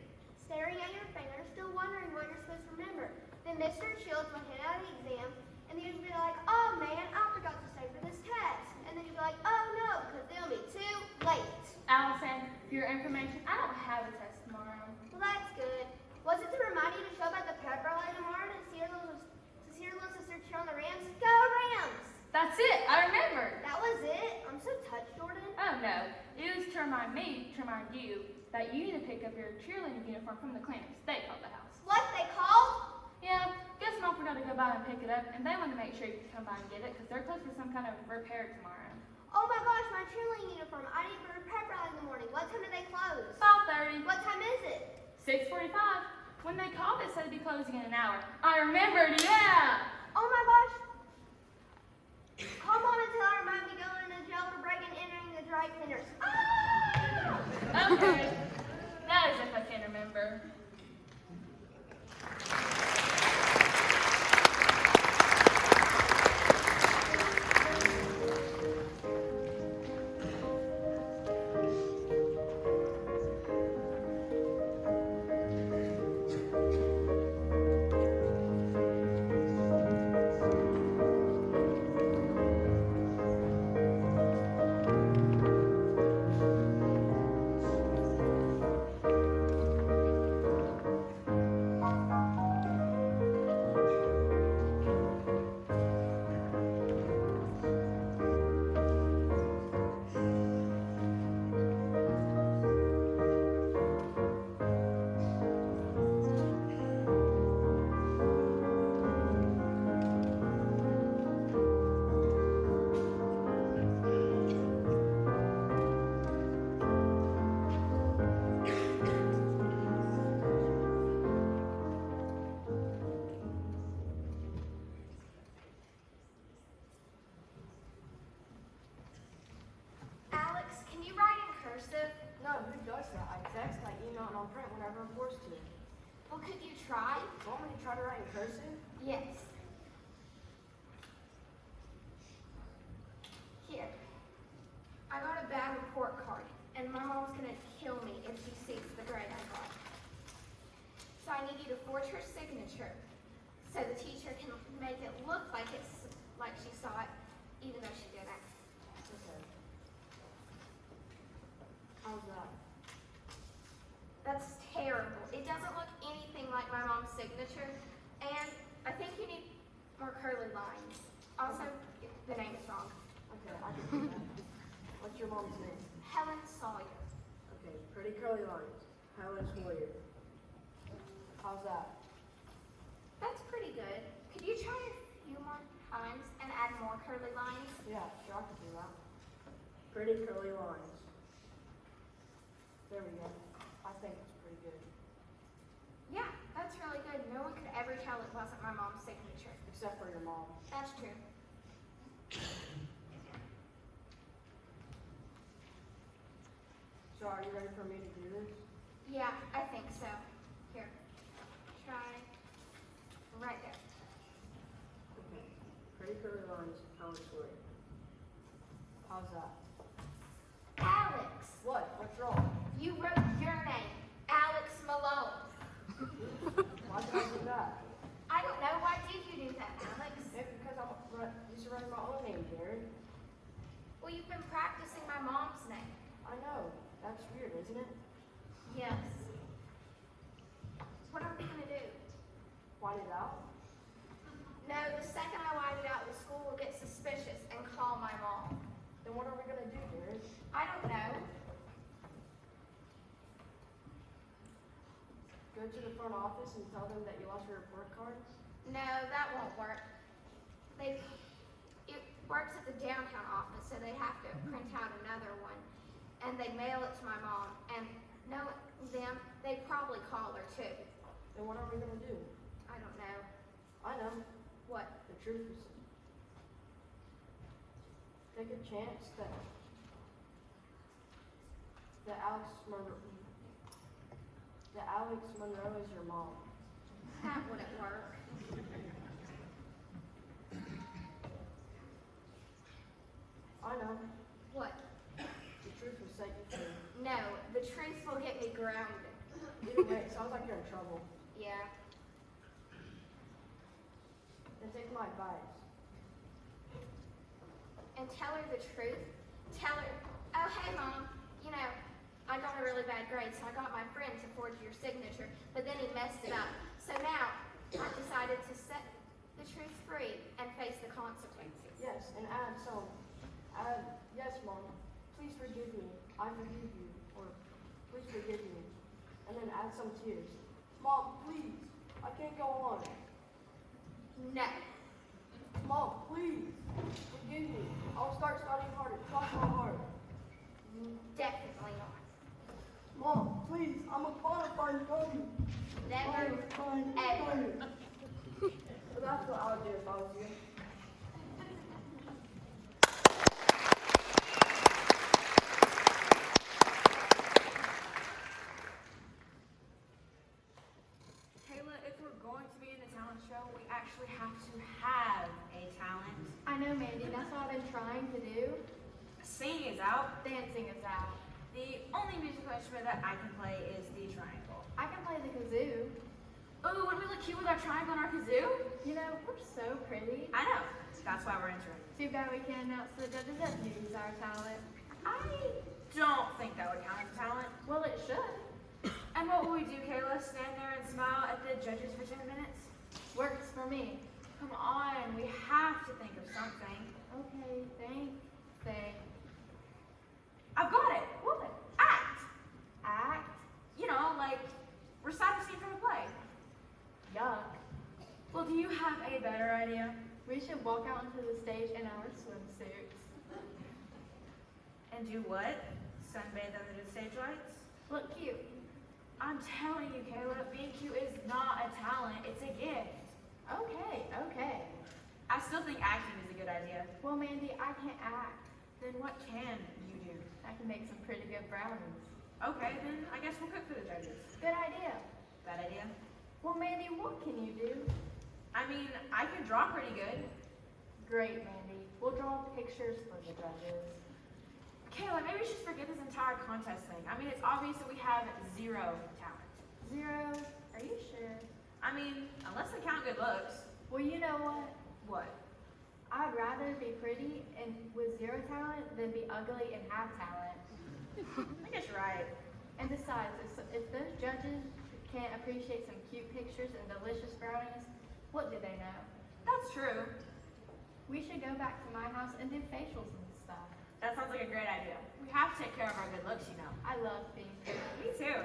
staring at your finger, still wondering what you're supposed to remember. Then Mr. Shields will hand out the exam, and then you'll be like, oh man, I forgot to study for this test. And then you'll be like, oh no, because it'll be too late. Allison, for your information, I don't have a test tomorrow. Well, that's good. Was it to remind you to show up at the pep rally tomorrow to see your little sister cheer on the Rams? Go Rams! That's it, I remembered. That was it? I'm so touched, Jordan. Oh no, it was to remind me, to remind you, that you need to pick up your cheerleading uniform from the cleaners. They called the house. What they called? Yeah, guess Mom forgot to go by and pick it up, and they wanted to make sure you could come by and get it, because they're closed for some kind of repair tomorrow. Oh my gosh, my cheerleading uniform. I need for a pep rally in the morning. What time do they close? 5:30. What time is it? 6:45. When they called, it said it'd be closing in an hour. I remembered, yeah! Oh my gosh. Call Mom and tell her I might be going to jail for breaking and entering the dry cleaners. Ah! Okay. That is if I can remember. text, I email, and I'll print whenever I'm forced to. Well, could you try? Want me to try to write in cursive? Yes. Here. I got a bad report card, and my mom's gonna kill me if she sees the grade I got. So I need you to forge her signature so the teacher can make it look like it's like she saw it, even though she didn't. Okay. How's that? That's terrible. It doesn't look anything like my mom's signature, and I think you need more curly lines. Also, the name is wrong. Okay, I can do that. What's your mom's name? Helen Sawyer. Okay, pretty curly lines. Helen Sawyer. How's that? That's pretty good. Could you try a few more times and add more curly lines? Yeah, sure, I can do that. Pretty curly lines. There we go. I think it's pretty good. Yeah, that's really good. No one could ever tell it wasn't my mom's signature. Except for your mom. That's true. So are you ready for me to do this? Yeah, I think so. Here, try right there. Okay. Pretty curly lines, Helen Sawyer. How's that? Alex, What? What's wrong? you wrote your name, Alex Malone. Why did I do that? I don't know. Why did you do that, Alex? Maybe because I'm used to writing my own name, Jared. Well, you've been practicing my mom's name. I know. That's weird, isn't it? Yes. What are we gonna do? White it out? No, the second I white it out, the school will get suspicious and call my mom. Then what are we gonna do, Jared? I don't know. Go to the front office and tell them that you lost your report card? No, that won't work. It works at the downtown office, so they have to print out another one, and they mail it to my mom. And knowing them, they'd probably call her too. Then what are we gonna do? I don't know. I know. What? The truth is, take a chance that Alex Monroe is your mom. That wouldn't work. I know. What? The truth will set you free. No, the truth will get me grounded. Either way, it sounds like you're in trouble. Yeah. Then take my advice. And tell her the truth. Tell her, oh, hey, Mom, you know, I got a really bad grade, so I got my friend to forge your signature, but then he messed it up. So now, I've decided to set the truth free and face the consequences. Yes, and add, yes, Mom, please forgive me. I forgive you. Or, please forgive me. And then add some tears. Mom, please. I can't go on. No. Mom, please. Forgive me. I'll start studying harder. Cross my heart. Definitely not. Mom, please. I'm a qualified dummy. Never, ever. So that's what I would do if I was you. Kayla, if we're going to be in a talent show, we actually have to have a talent. I know, Mandy. That's what I've been trying to do. Singing is out. Dancing is out. The only musical instrument that I can play is the triangle. I can play the kazoo. Oh, would we look cute with our triangle and our kazoo? You know, we're so pretty. I know. That's why we're entering. Too bad we can't announce to the judges that you use our talent. I don't think that would count as a talent. Well, it should. And what will we do, Kayla? Stand there and smile at the judges for 10 minutes? Works for me. Come on, we have to think of something. Okay, think. I've got it. What? Act. Act? You know, like recite a scene from a play. Yuck. Well, do you have a better idea? We should walk out onto the stage in our swimsuits. And do what? Sunbathe under the stage lights? Look cute. I'm telling you, Kayla, being cute is not a talent, it's a gift. Okay. I still think acting is a good idea. Well, Mandy, I can't act. Then what can you do? I can make some pretty good brownies. Okay, then I guess we'll cook for the judges. Good idea. Bad idea? Well, Mandy, what can you do? I mean, I can draw pretty good. Great, Mandy. We'll draw pictures for the judges. Kayla, maybe we should forget this entire contest thing. I mean, it's obvious that we have zero talent. 0? Are you sure? I mean, unless they count good looks. Well, you know what? What? I'd rather be pretty and with 0 talent than be ugly and have talent. I guess you're right. And besides, if those judges can't appreciate some cute pictures and delicious brownies, what do they know? That's true. We should go back to my house and do facials and stuff. That sounds like a great idea. We have to take care of our good looks, you know. I love being pretty. Me too.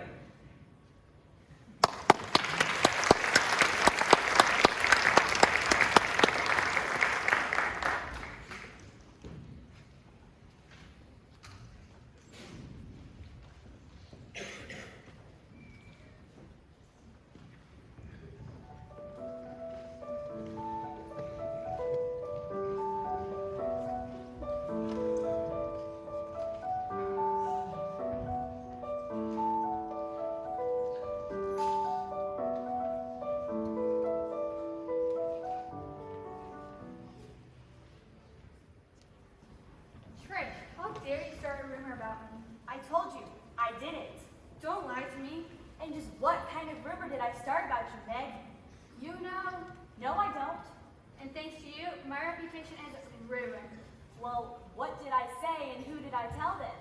Trish, how dare you start a rumor about me? I told you, I didn't. Don't lie to me. And just what kind of rumor did I start about you, Meg? You know. No, I don't. And thanks to you, my reputation is ruined. Well, what did I say and who did I tell then?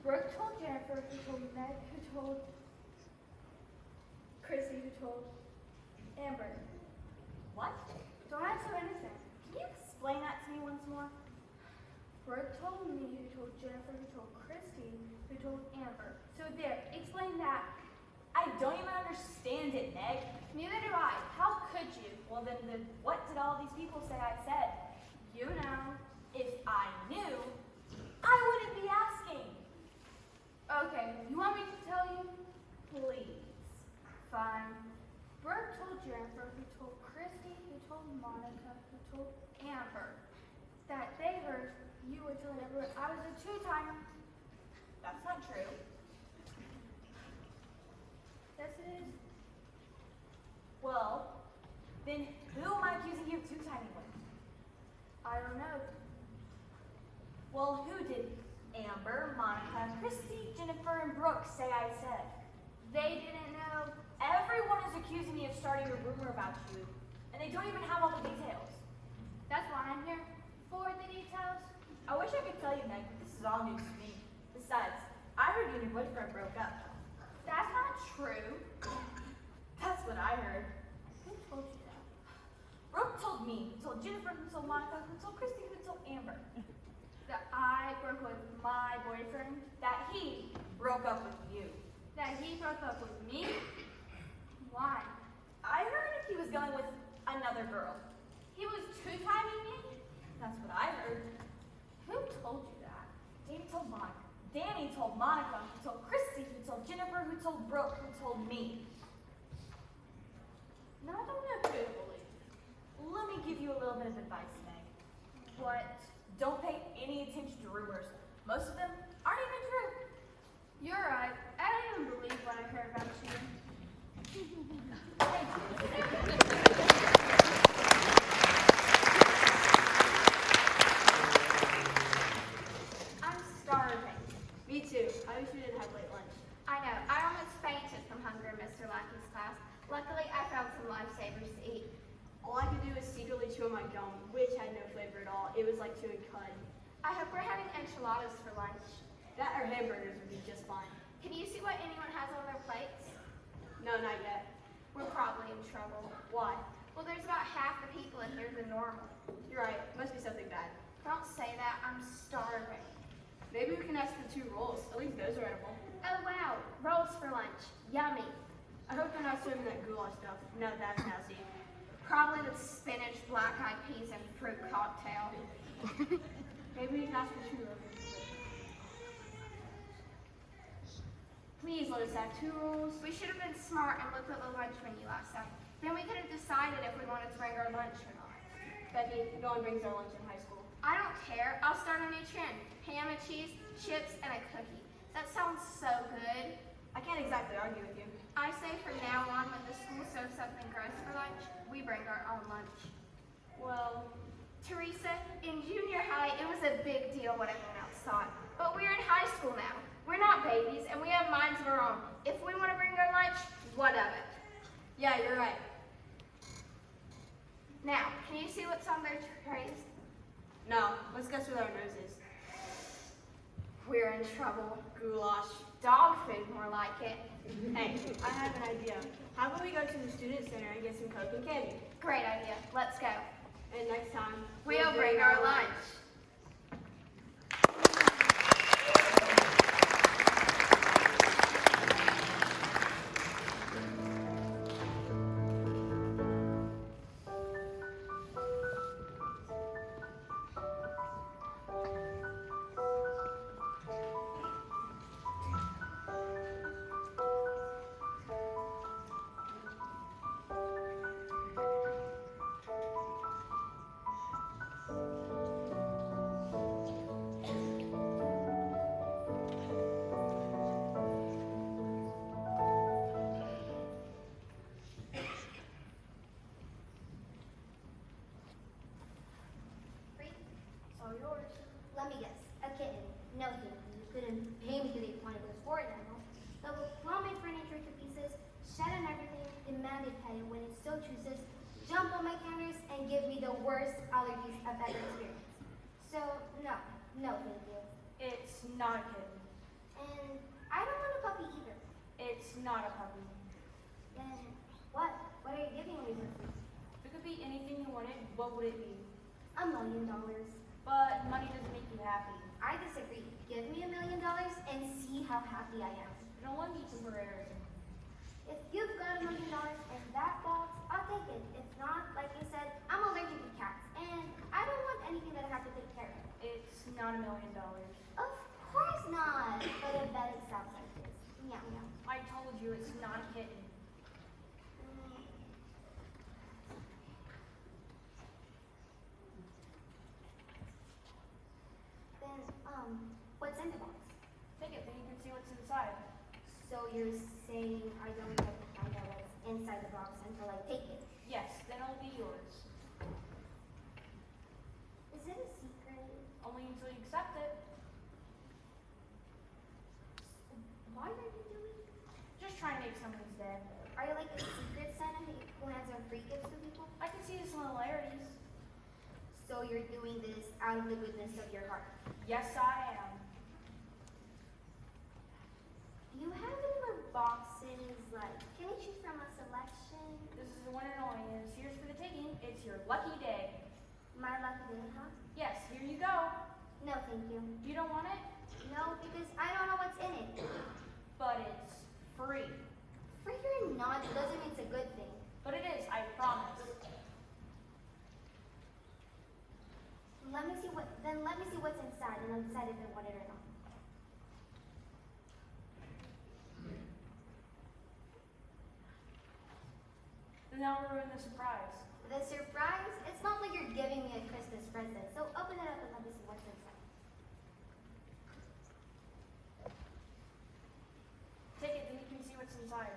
Brooke told Jennifer, who told Meg, who told Chrissy, who told Amber. What? Don't act so innocent. Can you explain that to me once more? Brooke told me, who told Jennifer, who told Christy, who told Amber. So there, explain that. I don't even understand it, Meg. Neither do I. How could you? Well, then what did all these people say I said? You know. If I knew, I wouldn't be asking. Okay, you want me to tell you? Please. Fine. Brooke told Jennifer, who told Christy, who told Monica, who told Amber, that they heard you were telling everyone I was a two-timer. That's not true. Yes, it is. Well, then who am I accusing you of two-timing with? I don't know. Well, who did Amber, Monica, Christy, Jennifer, and Brooke say I said? They didn't know. Everyone is accusing me of starting a rumor about you, and they don't even have all the details. That's why I'm here. For the details. I wish I could tell you, Meg, but this is all news to me. Besides, I heard you and your boyfriend broke up. That's not true. That's what I heard. Who told you that? Brooke told me, who told Jennifer, who told Monica, who told Christy, who told Amber. That I broke with my boyfriend. That he broke up with you. That he broke up with me. Why? I heard he was going with another girl. He was two-timing me? That's what I heard. Who told you that? Danny told Monica. Danny told Monica, who told Christy, who told Jennifer, who told Brooke, who told me. Now I don't know who to believe. Let me give you a little bit of advice, Meg. What? Don't pay any attention to rumors. Most of them aren't even true. You're right. I don't even believe what I heard about you. Thank you. I'm starving. Me too. I wish we didn't have late lunch. I know. I almost fainted from hunger in Mr. Lackey's class. Luckily, I found some lifesavers to eat. All I could do was secretly chew on my gum, which had no flavor at all. It was like chewing cud. I hope we're having enchiladas for lunch. That or hamburgers would be just fine. Can you see what anyone has on their plates? No, not yet. We're probably in trouble. Why? Well, there's about half the people in here than normal. You're right. Must be something bad. Don't say that. I'm starving. Maybe we can ask for 2 rolls. At least those are edible. Oh, wow. Rolls for lunch. Yummy. I hope they're not serving that goulash stuff. No, that's nasty. Probably the spinach, black-eyed peas, and fruit cocktail. Maybe we can ask for 2 rolls. Please let us have 2 rolls. We should have been smart and looked at the lunch menu last time. Then we could have decided if we wanted to bring our lunch or not. Becky, no one brings our lunch in high school. I don't care. I'll start a new trend. Ham and cheese, chips, and a cookie. That sounds so good. I can't exactly argue with you. I say from now on, when the school serves something gross for lunch, we bring our own lunch. Well, Teresa, in junior high, it was a big deal what everyone else thought. But we're in high school now. We're not babies, and we have minds of our own. If we want to bring our lunch, what of it? yeah, you're right. Now, can you see what's on their trays? No, let's guess with our noses. We're in trouble. Goulash. Dog food, more like it. Hey, I have an idea. How about we go to the student center and get some Coke and candy? Great idea. Let's go. And next time, We'll bring our lunch. All yours. Let me guess. A kitten. No, thank you. You couldn't pay me to be one of those sport animals. That will claw my furniture to pieces, shed on everything, demand a pet, and when it so chooses, jump on my counters and give me the worst allergies I've ever experienced. So, no. No, thank you. It's not a kitten. And I don't want a puppy either. It's not a puppy. Then what? What are you giving me for free? If it could be anything you wanted, what would it be? $1 million. But money doesn't make you happy. I disagree. Give me $1 million and see how happy I am. It'll only be temporary. If you've got $1 million in that box, I'll take it. If not, like I said, I'm allergic to cats, and I don't want anything that I have to take care of. It's not $1 million. Of course not. But I bet it sounds like this. Meow meow. I told you it's not a kitten. Mm. Then, what's in the box? Take it, then you can see what's inside. So you're saying I don't have to find out what's inside the box until I take it? Yes, then it'll be yours. Is it a secret? Only until you accept it. Why are you doing it? Just try and make someone's day. Are you like a secret Santa who hands out free gifts to people? I can see the similarities. So you're doing this out of the goodness of your heart? Yes, I am. Do you have any more boxes? Like, can you choose from a selection? This is the one and only, and it's yours for the taking. It's your lucky day. My lucky day, huh? Yes, here you go. No, thank you. You don't want it? No, because I don't know what's in it. But it's free. Free or not, it doesn't mean it's a good thing. But it is, I promise. Let me see what's inside, and I'll decide if I want it or not. Then I'll ruin the surprise. The surprise? It's not like you're giving me a Christmas present, so open it up and let me see what's inside. Take it, then you can see what's inside.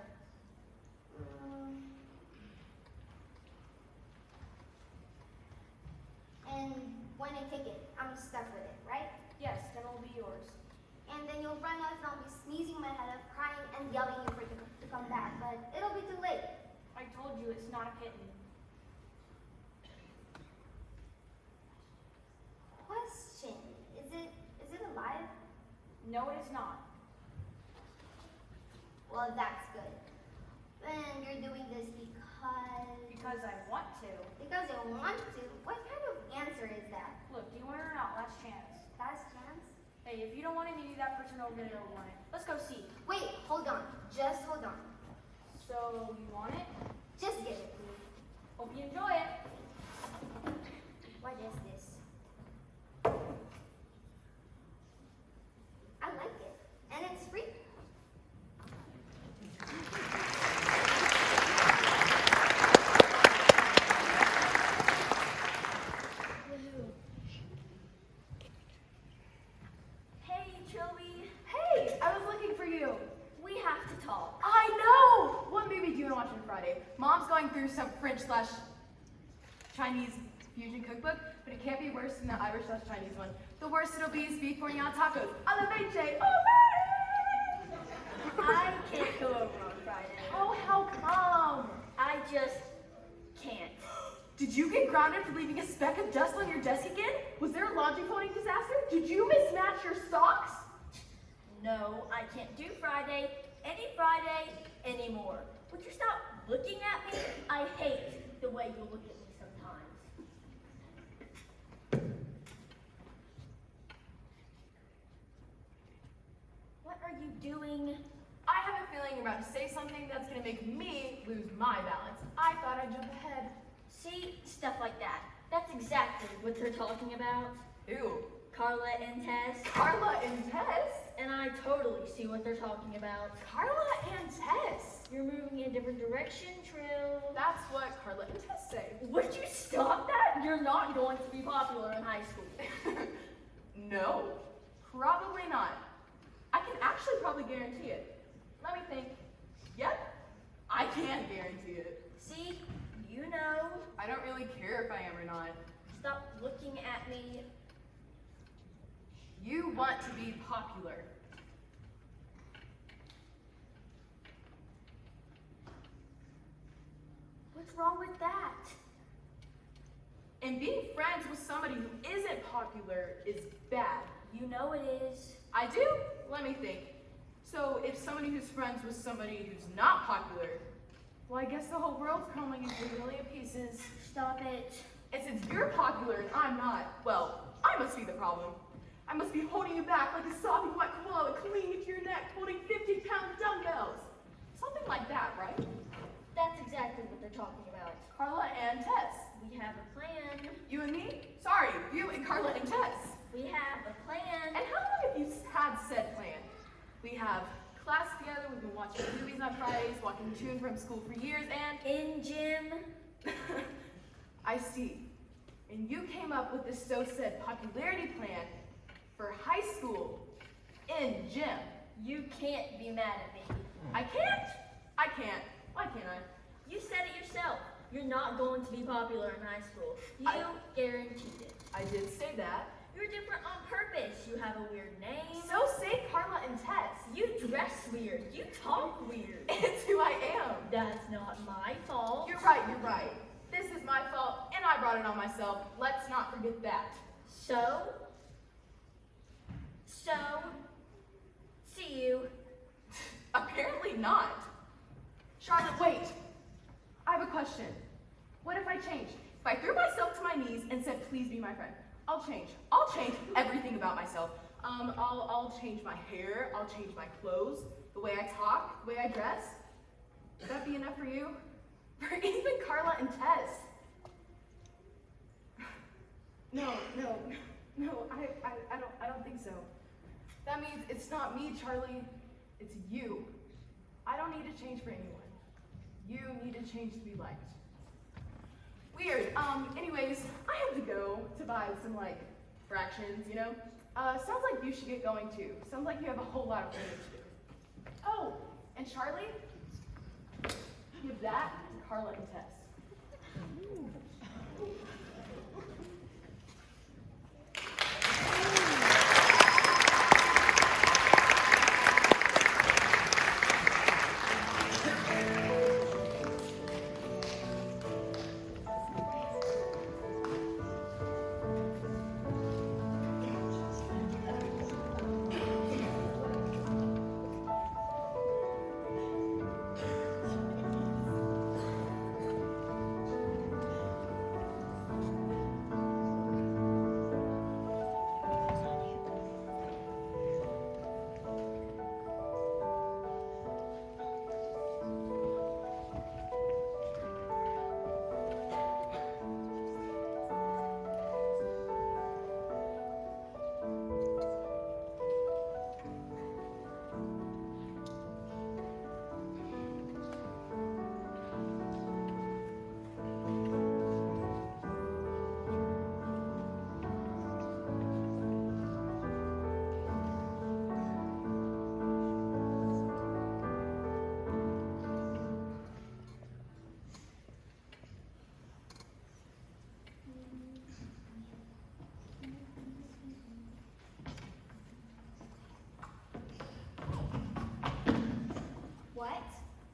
And when I take it, I'm stuck with it, right? Yes, then it'll be yours. And then you'll run off and I'll be sneezing my head off, crying and yelling at you for it to come back, but it'll be too late. I told you it's not a kitten. Question, is it alive? No, it is not. Well, that's good. Then you're doing this Because I want to. Because I want to? What kind of answer is that? Look, do you want it or not? Last chance. Last chance? Hey, if you don't want it, maybe that person over there will want it. Let's go see. Wait, hold on. Just hold on. So, you want it? Just give it to me. Hope you enjoy it. What is this? I like it. And it's free. Hey, Trilby. Hey, I was going through some French/Chinese fusion cookbook, but it can't be worse than the Irish/Chinese one. The worst it'll be is beef bourguignon tacos. A la leche. Oh, I can't go over on Friday. Oh, how come? I just can't. Did you get grounded for leaving a speck of dust on your desk again? Was there a laundry folding disaster? Did you mismatch your socks? No, I can't do Friday, any Friday, anymore. Would you stop looking at me? I hate the way you look at me sometimes. What are you doing? I have a feeling you're about to say something that's going to make me lose my balance. I thought I'd jump ahead. See, stuff like that. That's exactly what they're talking about. Ew. Carla and Tess. Carla and Tess? And I totally see what they're talking about. Carla and Tess? You're moving in a different direction, Trill. That's what Carla and Tess say. Would you stop that? You're not going to be popular in high school. No, probably not. I can actually probably guarantee it. Let me think. Yep, I can guarantee it. See, you know. I don't really care if I am or not. Stop looking at me. You want to be popular. What's wrong with that? And being friends with somebody who isn't popular is bad. You know it is. I do? Let me think. So if somebody who's friends with somebody who's not popular, well, I guess the whole world's crumbling into a million pieces. Stop it. And since you're popular and I'm not, well, I must be the problem. I must be holding you back like a sobbing wet koala clinging to your neck, holding 50-pound dumbbells. Something like that, right? That's exactly what they're talking about. Carla and Tess. We have a plan. You and me? Sorry, you and Carla and Tess. We have a plan. And how long have you had said plan? We have class together, we've been watching movies on Fridays, walking to and from school for years, and... In gym. I see. And you came up with this so-said popularity plan for high school in gym. You can't be mad at me. I can't? I can't. Why can't I? You said it yourself. You're not going to be popular in high school. You guaranteed it. I did say that. You're different on purpose. You have a weird name. So say Carla and Tess. You dress weird. You talk weird. It's who I am. That's not my fault. You're right, you're right. This is my fault, and I brought it on myself. Let's not forget that. So, see you. Apparently not. Charlotte, wait. I have a question. What if I changed? If I threw myself to my knees and said, please be my friend, I'll change. I'll change everything about myself. I'll change my hair, I'll change my clothes, the way I talk, the way I dress. Would that be enough for you? For even Carla and Tess. No, I don't think so. That means it's not me, Charlie. It's you. I don't need to change for anyone. You need to change to be liked. Weird. Anyways, I have to go to buy some, fractions, you know? Sounds like you should get going, too. Sounds like you have a whole lot of things to do. Oh, and Charlie? Give that to Carla and Tess.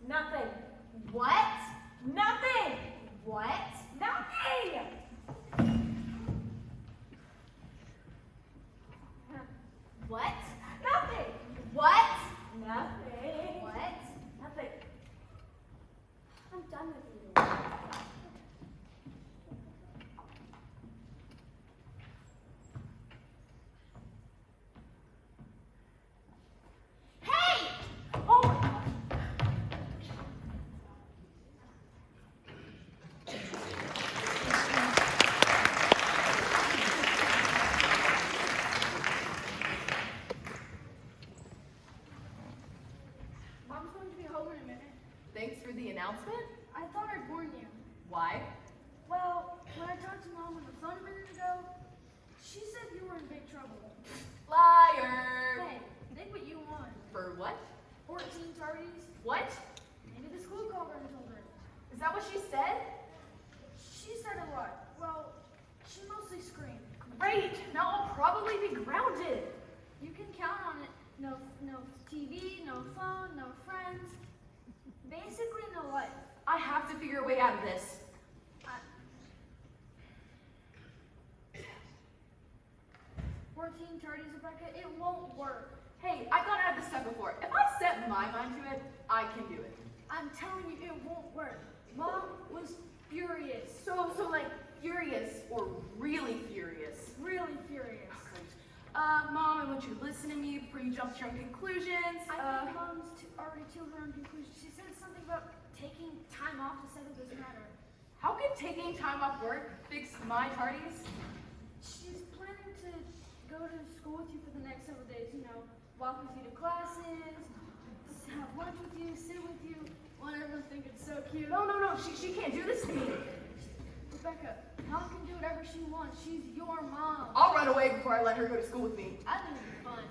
Nothing. What? Nothing. What? Nothing. What? Nothing. What? Nothing. What? Nothing. I'm done with you. Hey! Oh my God. Mom's going to be home in a minute. Thanks for the announcement. I thought I'd warn you. Why? Well, when I talked to Mom on the phone a minute ago, she said you were in big trouble. Liar! Hey, think what you want. For what? 14 tardies. What? Maybe the school called her and told her. Is that what she said? She said a lot. Well, she mostly screamed. Great! Now I'll probably be grounded. You can count on it. No TV, no phone, no friends. Basically no life. I have to figure a way out of this. 14 tardies, Rebecca, it won't work. Hey, I've gone out of this stuff before. If I set my mind to it, I can do it. I'm telling you, it won't work. Mom was furious. So like furious or really furious? Really furious. Mom, I want you to listen to me before you jump to your own conclusions. I think Mom's already to her own conclusion. She said something about taking time off to settle this matter. How can taking time off work fix my tardies? She's planning to go to school with you for the next several days, you know, walk with you to classes, have lunch with you, sit with you, want everyone to think it's so cute. No, she can't do this to me. Rebecca, Mom can do whatever she wants. She's your mom. I'll run away before I let her go to school with me. I think it'd be fun.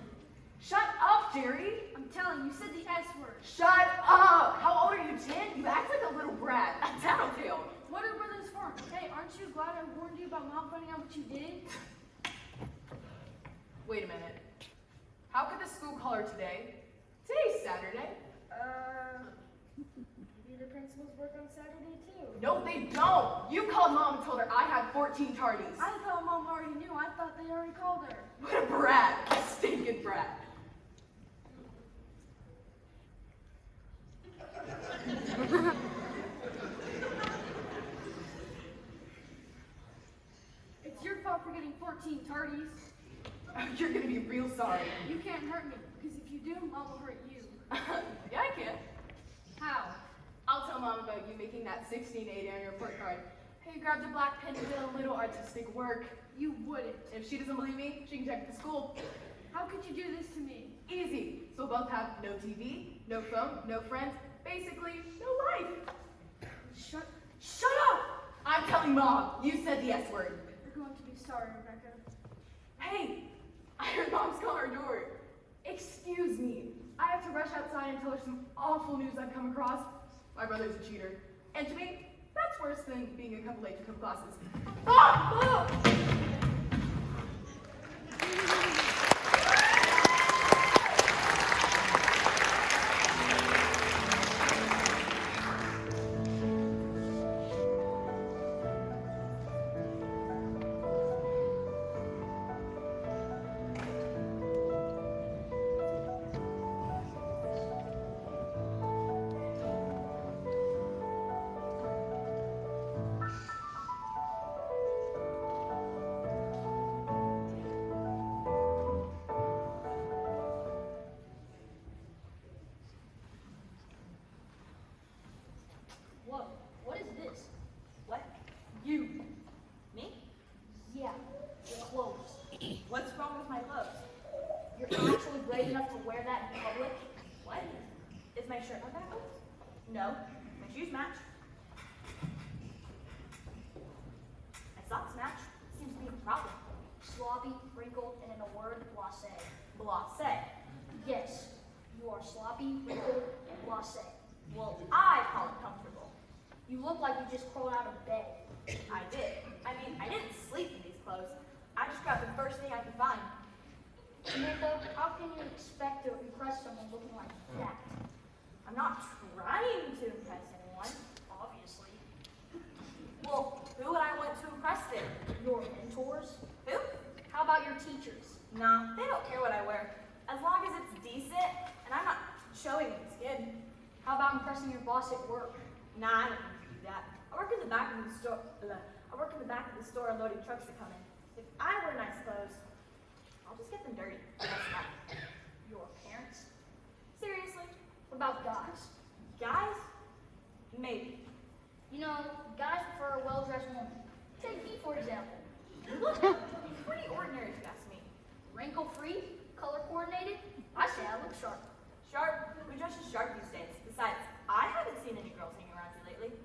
Shut up, Jerry. I'm telling you, you said the S word. Shut up. How old are you, 10? You act like a little brat. A tattletale. What are brothers for? Hey, aren't you glad I warned you about Mom finding out what you did? Wait a minute. How could the school call her today? Today's Saturday. Maybe the principals work on Saturday too. No, they don't. You called Mom and told her I had 14 tardies. I thought Mom already knew. I thought they already called her. What a brat. A stinking brat. It's your fault for getting 14 tardies. You're gonna be real sorry. You can't hurt me, because if you do, Mom will hurt you. Yeah, I can. How? I'll tell Mom about you making that 1680 on your report card. Hey, you grabbed a black pen and did a little artistic work. You wouldn't. If she doesn't believe me, she can check at the school. How could you do this to me? Easy. So we'll both have no TV, no phone, no friends, basically no life. Shut up! I'm telling Mom, you said the S word. You're going to be sorry, Rebecca. Hey, I heard Mom's calling our door. Excuse me. I have to rush outside and tell her some awful news I've come across. My brother's a cheater. And to me, that's worse than being a couple late to come classes. Ah! Whoa, what is this? What? You. Me? Yeah, your clothes. What's wrong with my clothes? You're actually brave enough to wear that in public? What? Is my shirt not backwards? No. My shoes match. My socks match. Seems to be the problem. Sloppy, wrinkled, and in a word, blasé. Blasé. Yes, you are sloppy, wrinkled, and blasé. Well, I call it comfortable. You look like you just crawled out of bed. I did. I mean, I didn't sleep in these clothes. I just grabbed the first thing I could find. Samantha, how can you expect to impress someone looking like that? I'm not trying Nah, they don't care what I wear. As long as it's decent and I'm not showing any skin. How about impressing your boss at work? Nah, I don't need to do that. I work in the back of the store. I work in the back of the store unloading trucks that come in. If I wear nice clothes, I'll just get them dirty. That's not. Your parents? Seriously? What about guys? Guys? Maybe. You know, guys prefer a well-dressed woman. Take me, for example. You look pretty ordinary if you ask me. Wrinkle-free, color-coordinated. I say I look sharp. Sharp? Who dresses sharp these days? Besides, I haven't seen any girls hanging around you lately.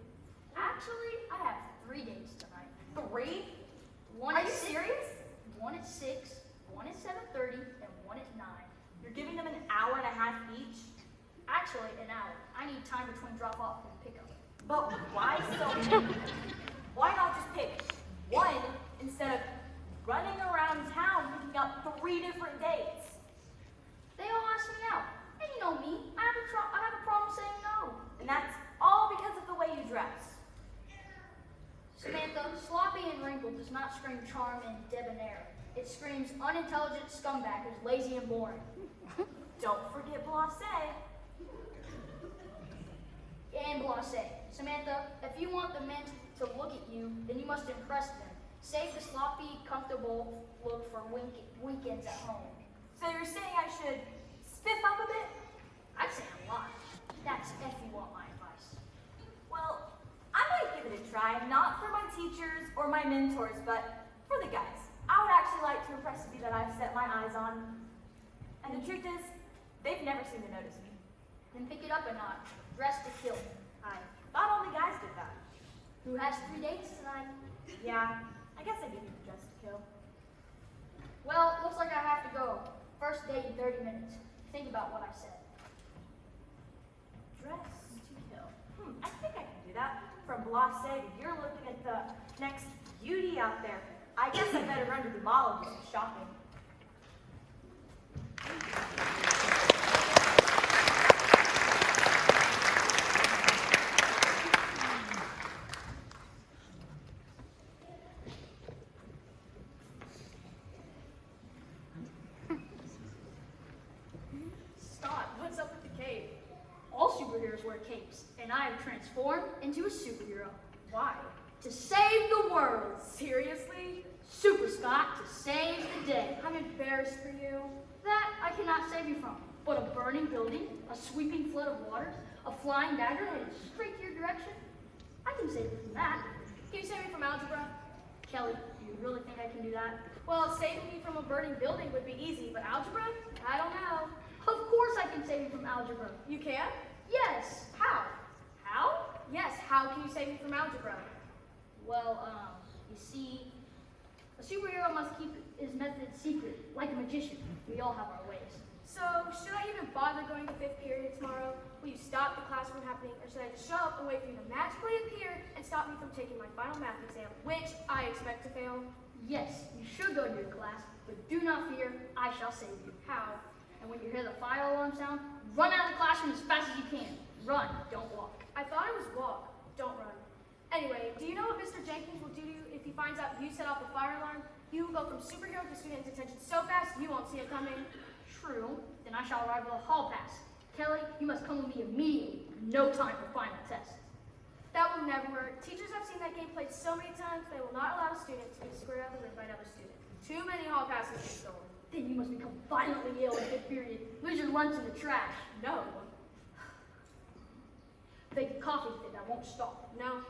Actually, I have 3 dates tonight. 3? One Are at you 6, serious? One at 6, one at 7:30, and one at 9. You're giving them an hour and a half each? Actually, an hour. I need time between drop-off and pickup. But why so many? Why not just pick one instead of running around town picking up 3 different dates? They all ask me out. And you know me, I have a problem saying no. And that's all because of the way you dress. Samantha, sloppy and wrinkled does not scream charm and debonair. It screams unintelligent scumbag who's lazy and boring. Don't forget blasé. And blasé. Samantha, if you want the men to look at you, then you must impress them. Save the sloppy, comfortable look for weekends at home. So you're saying I should spiff up a bit? I'd say a lot. That's if you want my advice. Well, I might give it a try, not for my teachers or my mentors, but for the guys. I would actually like to impress the that I've set my eyes on. And the truth is, they've never seemed to notice me. Then pick it up a notch. Dress to kill. I thought only guys did that. Who has 3 dates tonight? Yeah, I guess I do need to dress to kill. Well, looks like I have to go. First date in 30 minutes. Think about what I said. Dress to kill. I think I can do that. From blasé to you're looking at the next beauty out there. I guess I better run to the mall and do some shopping. Scott, what's up with the cape? All superheroes wear capes, and I have transformed into a superhero. Why? To save the world. Seriously? Super Scott, to save the day. I'm embarrassed for you. That I cannot save you from. But a burning building, a sweeping flood of waters, a flying dagger headed straight to your direction, I can save you from that. Can you save me from algebra? Kelly, do you really think I can do that? Well, saving me from a burning building would be easy, but algebra? I don't know. Of course I can save you from algebra. You can? Yes. How? How? Yes, how can you save me from algebra? Well, you see, a superhero must keep his method secret, like a magician. We all have our ways. So, should I even bother going to 5th period tomorrow? Will you stop the class from happening, or should I just show up and wait for you to magically appear and stop me from taking my final math exam, which I expect to fail? Yes, you should go to your class, but do not fear, I shall save you. How? And when you hear the fire alarm sound, run out of the classroom as fast as you can. Run, don't walk. I thought it was walk, don't run. Anyway, do you know what Mr. Jenkins will do to you if he finds out you set off the fire alarm? You will go from superhero to student detention so fast you won't see it coming. True, then I shall arrive with a hall pass. Kelly, you must come with me immediately. No time for final test. That will never work. Teachers have seen that game played so many times, they will not allow a student to be squared out of the room by another student. Too many hall passes are stolen. Then you must become violently ill in 5th period. Lose your lunch in the trash. No. Fake a coffee fit that won't stop. No.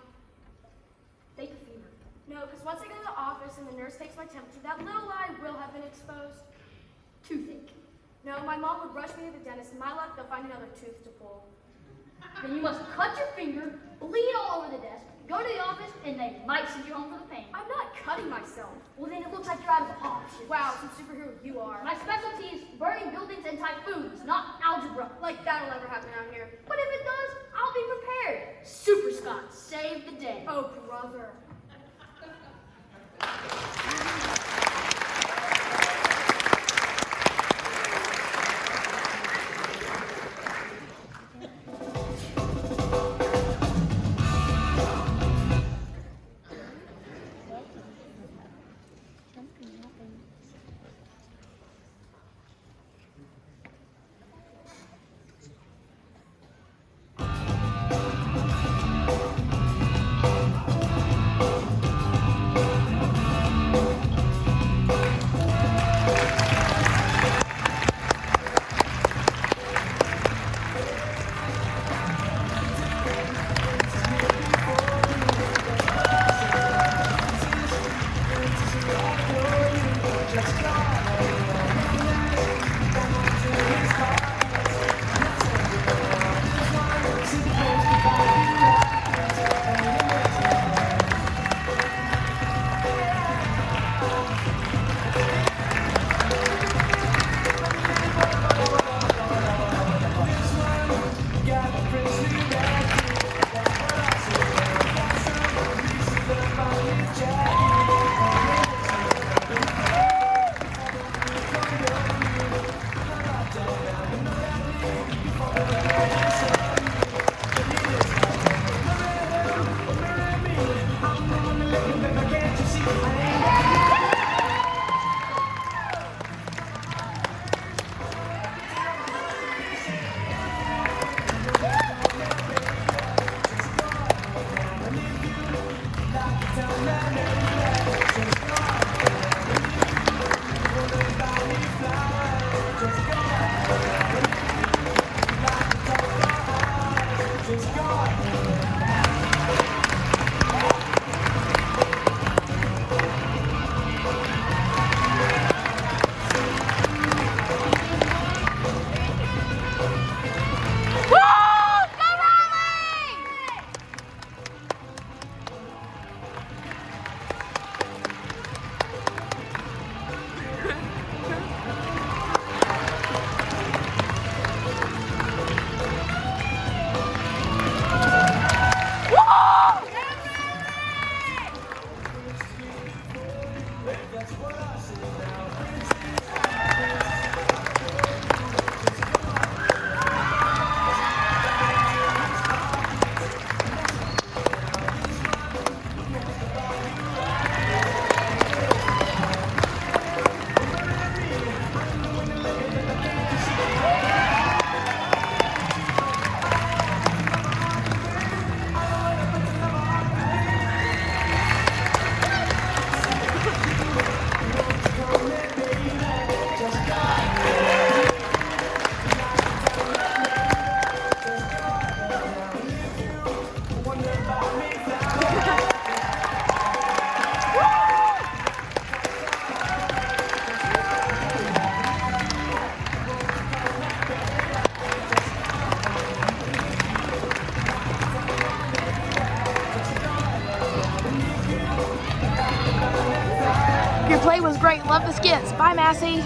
Fake a fever. No, because once I go to the office and the nurse takes my temperature, that little lie will have been exposed. Toothache. No, my mom would rush me to the dentist, and my luck, they'll find another tooth to pull. Then you must cut your finger, bleed all over the desk, go to the office, and they might send you home for the pain. I'm not cutting myself. Well, then it looks like you're out of the options. Wow, some superhero you are. My specialty is burning buildings and typhoons, not algebra. Like that'll ever happen out here. But if it does, I'll be prepared. Super Scott, save the day. Oh, brother. Your play was great. Love the skits. Bye, Massey.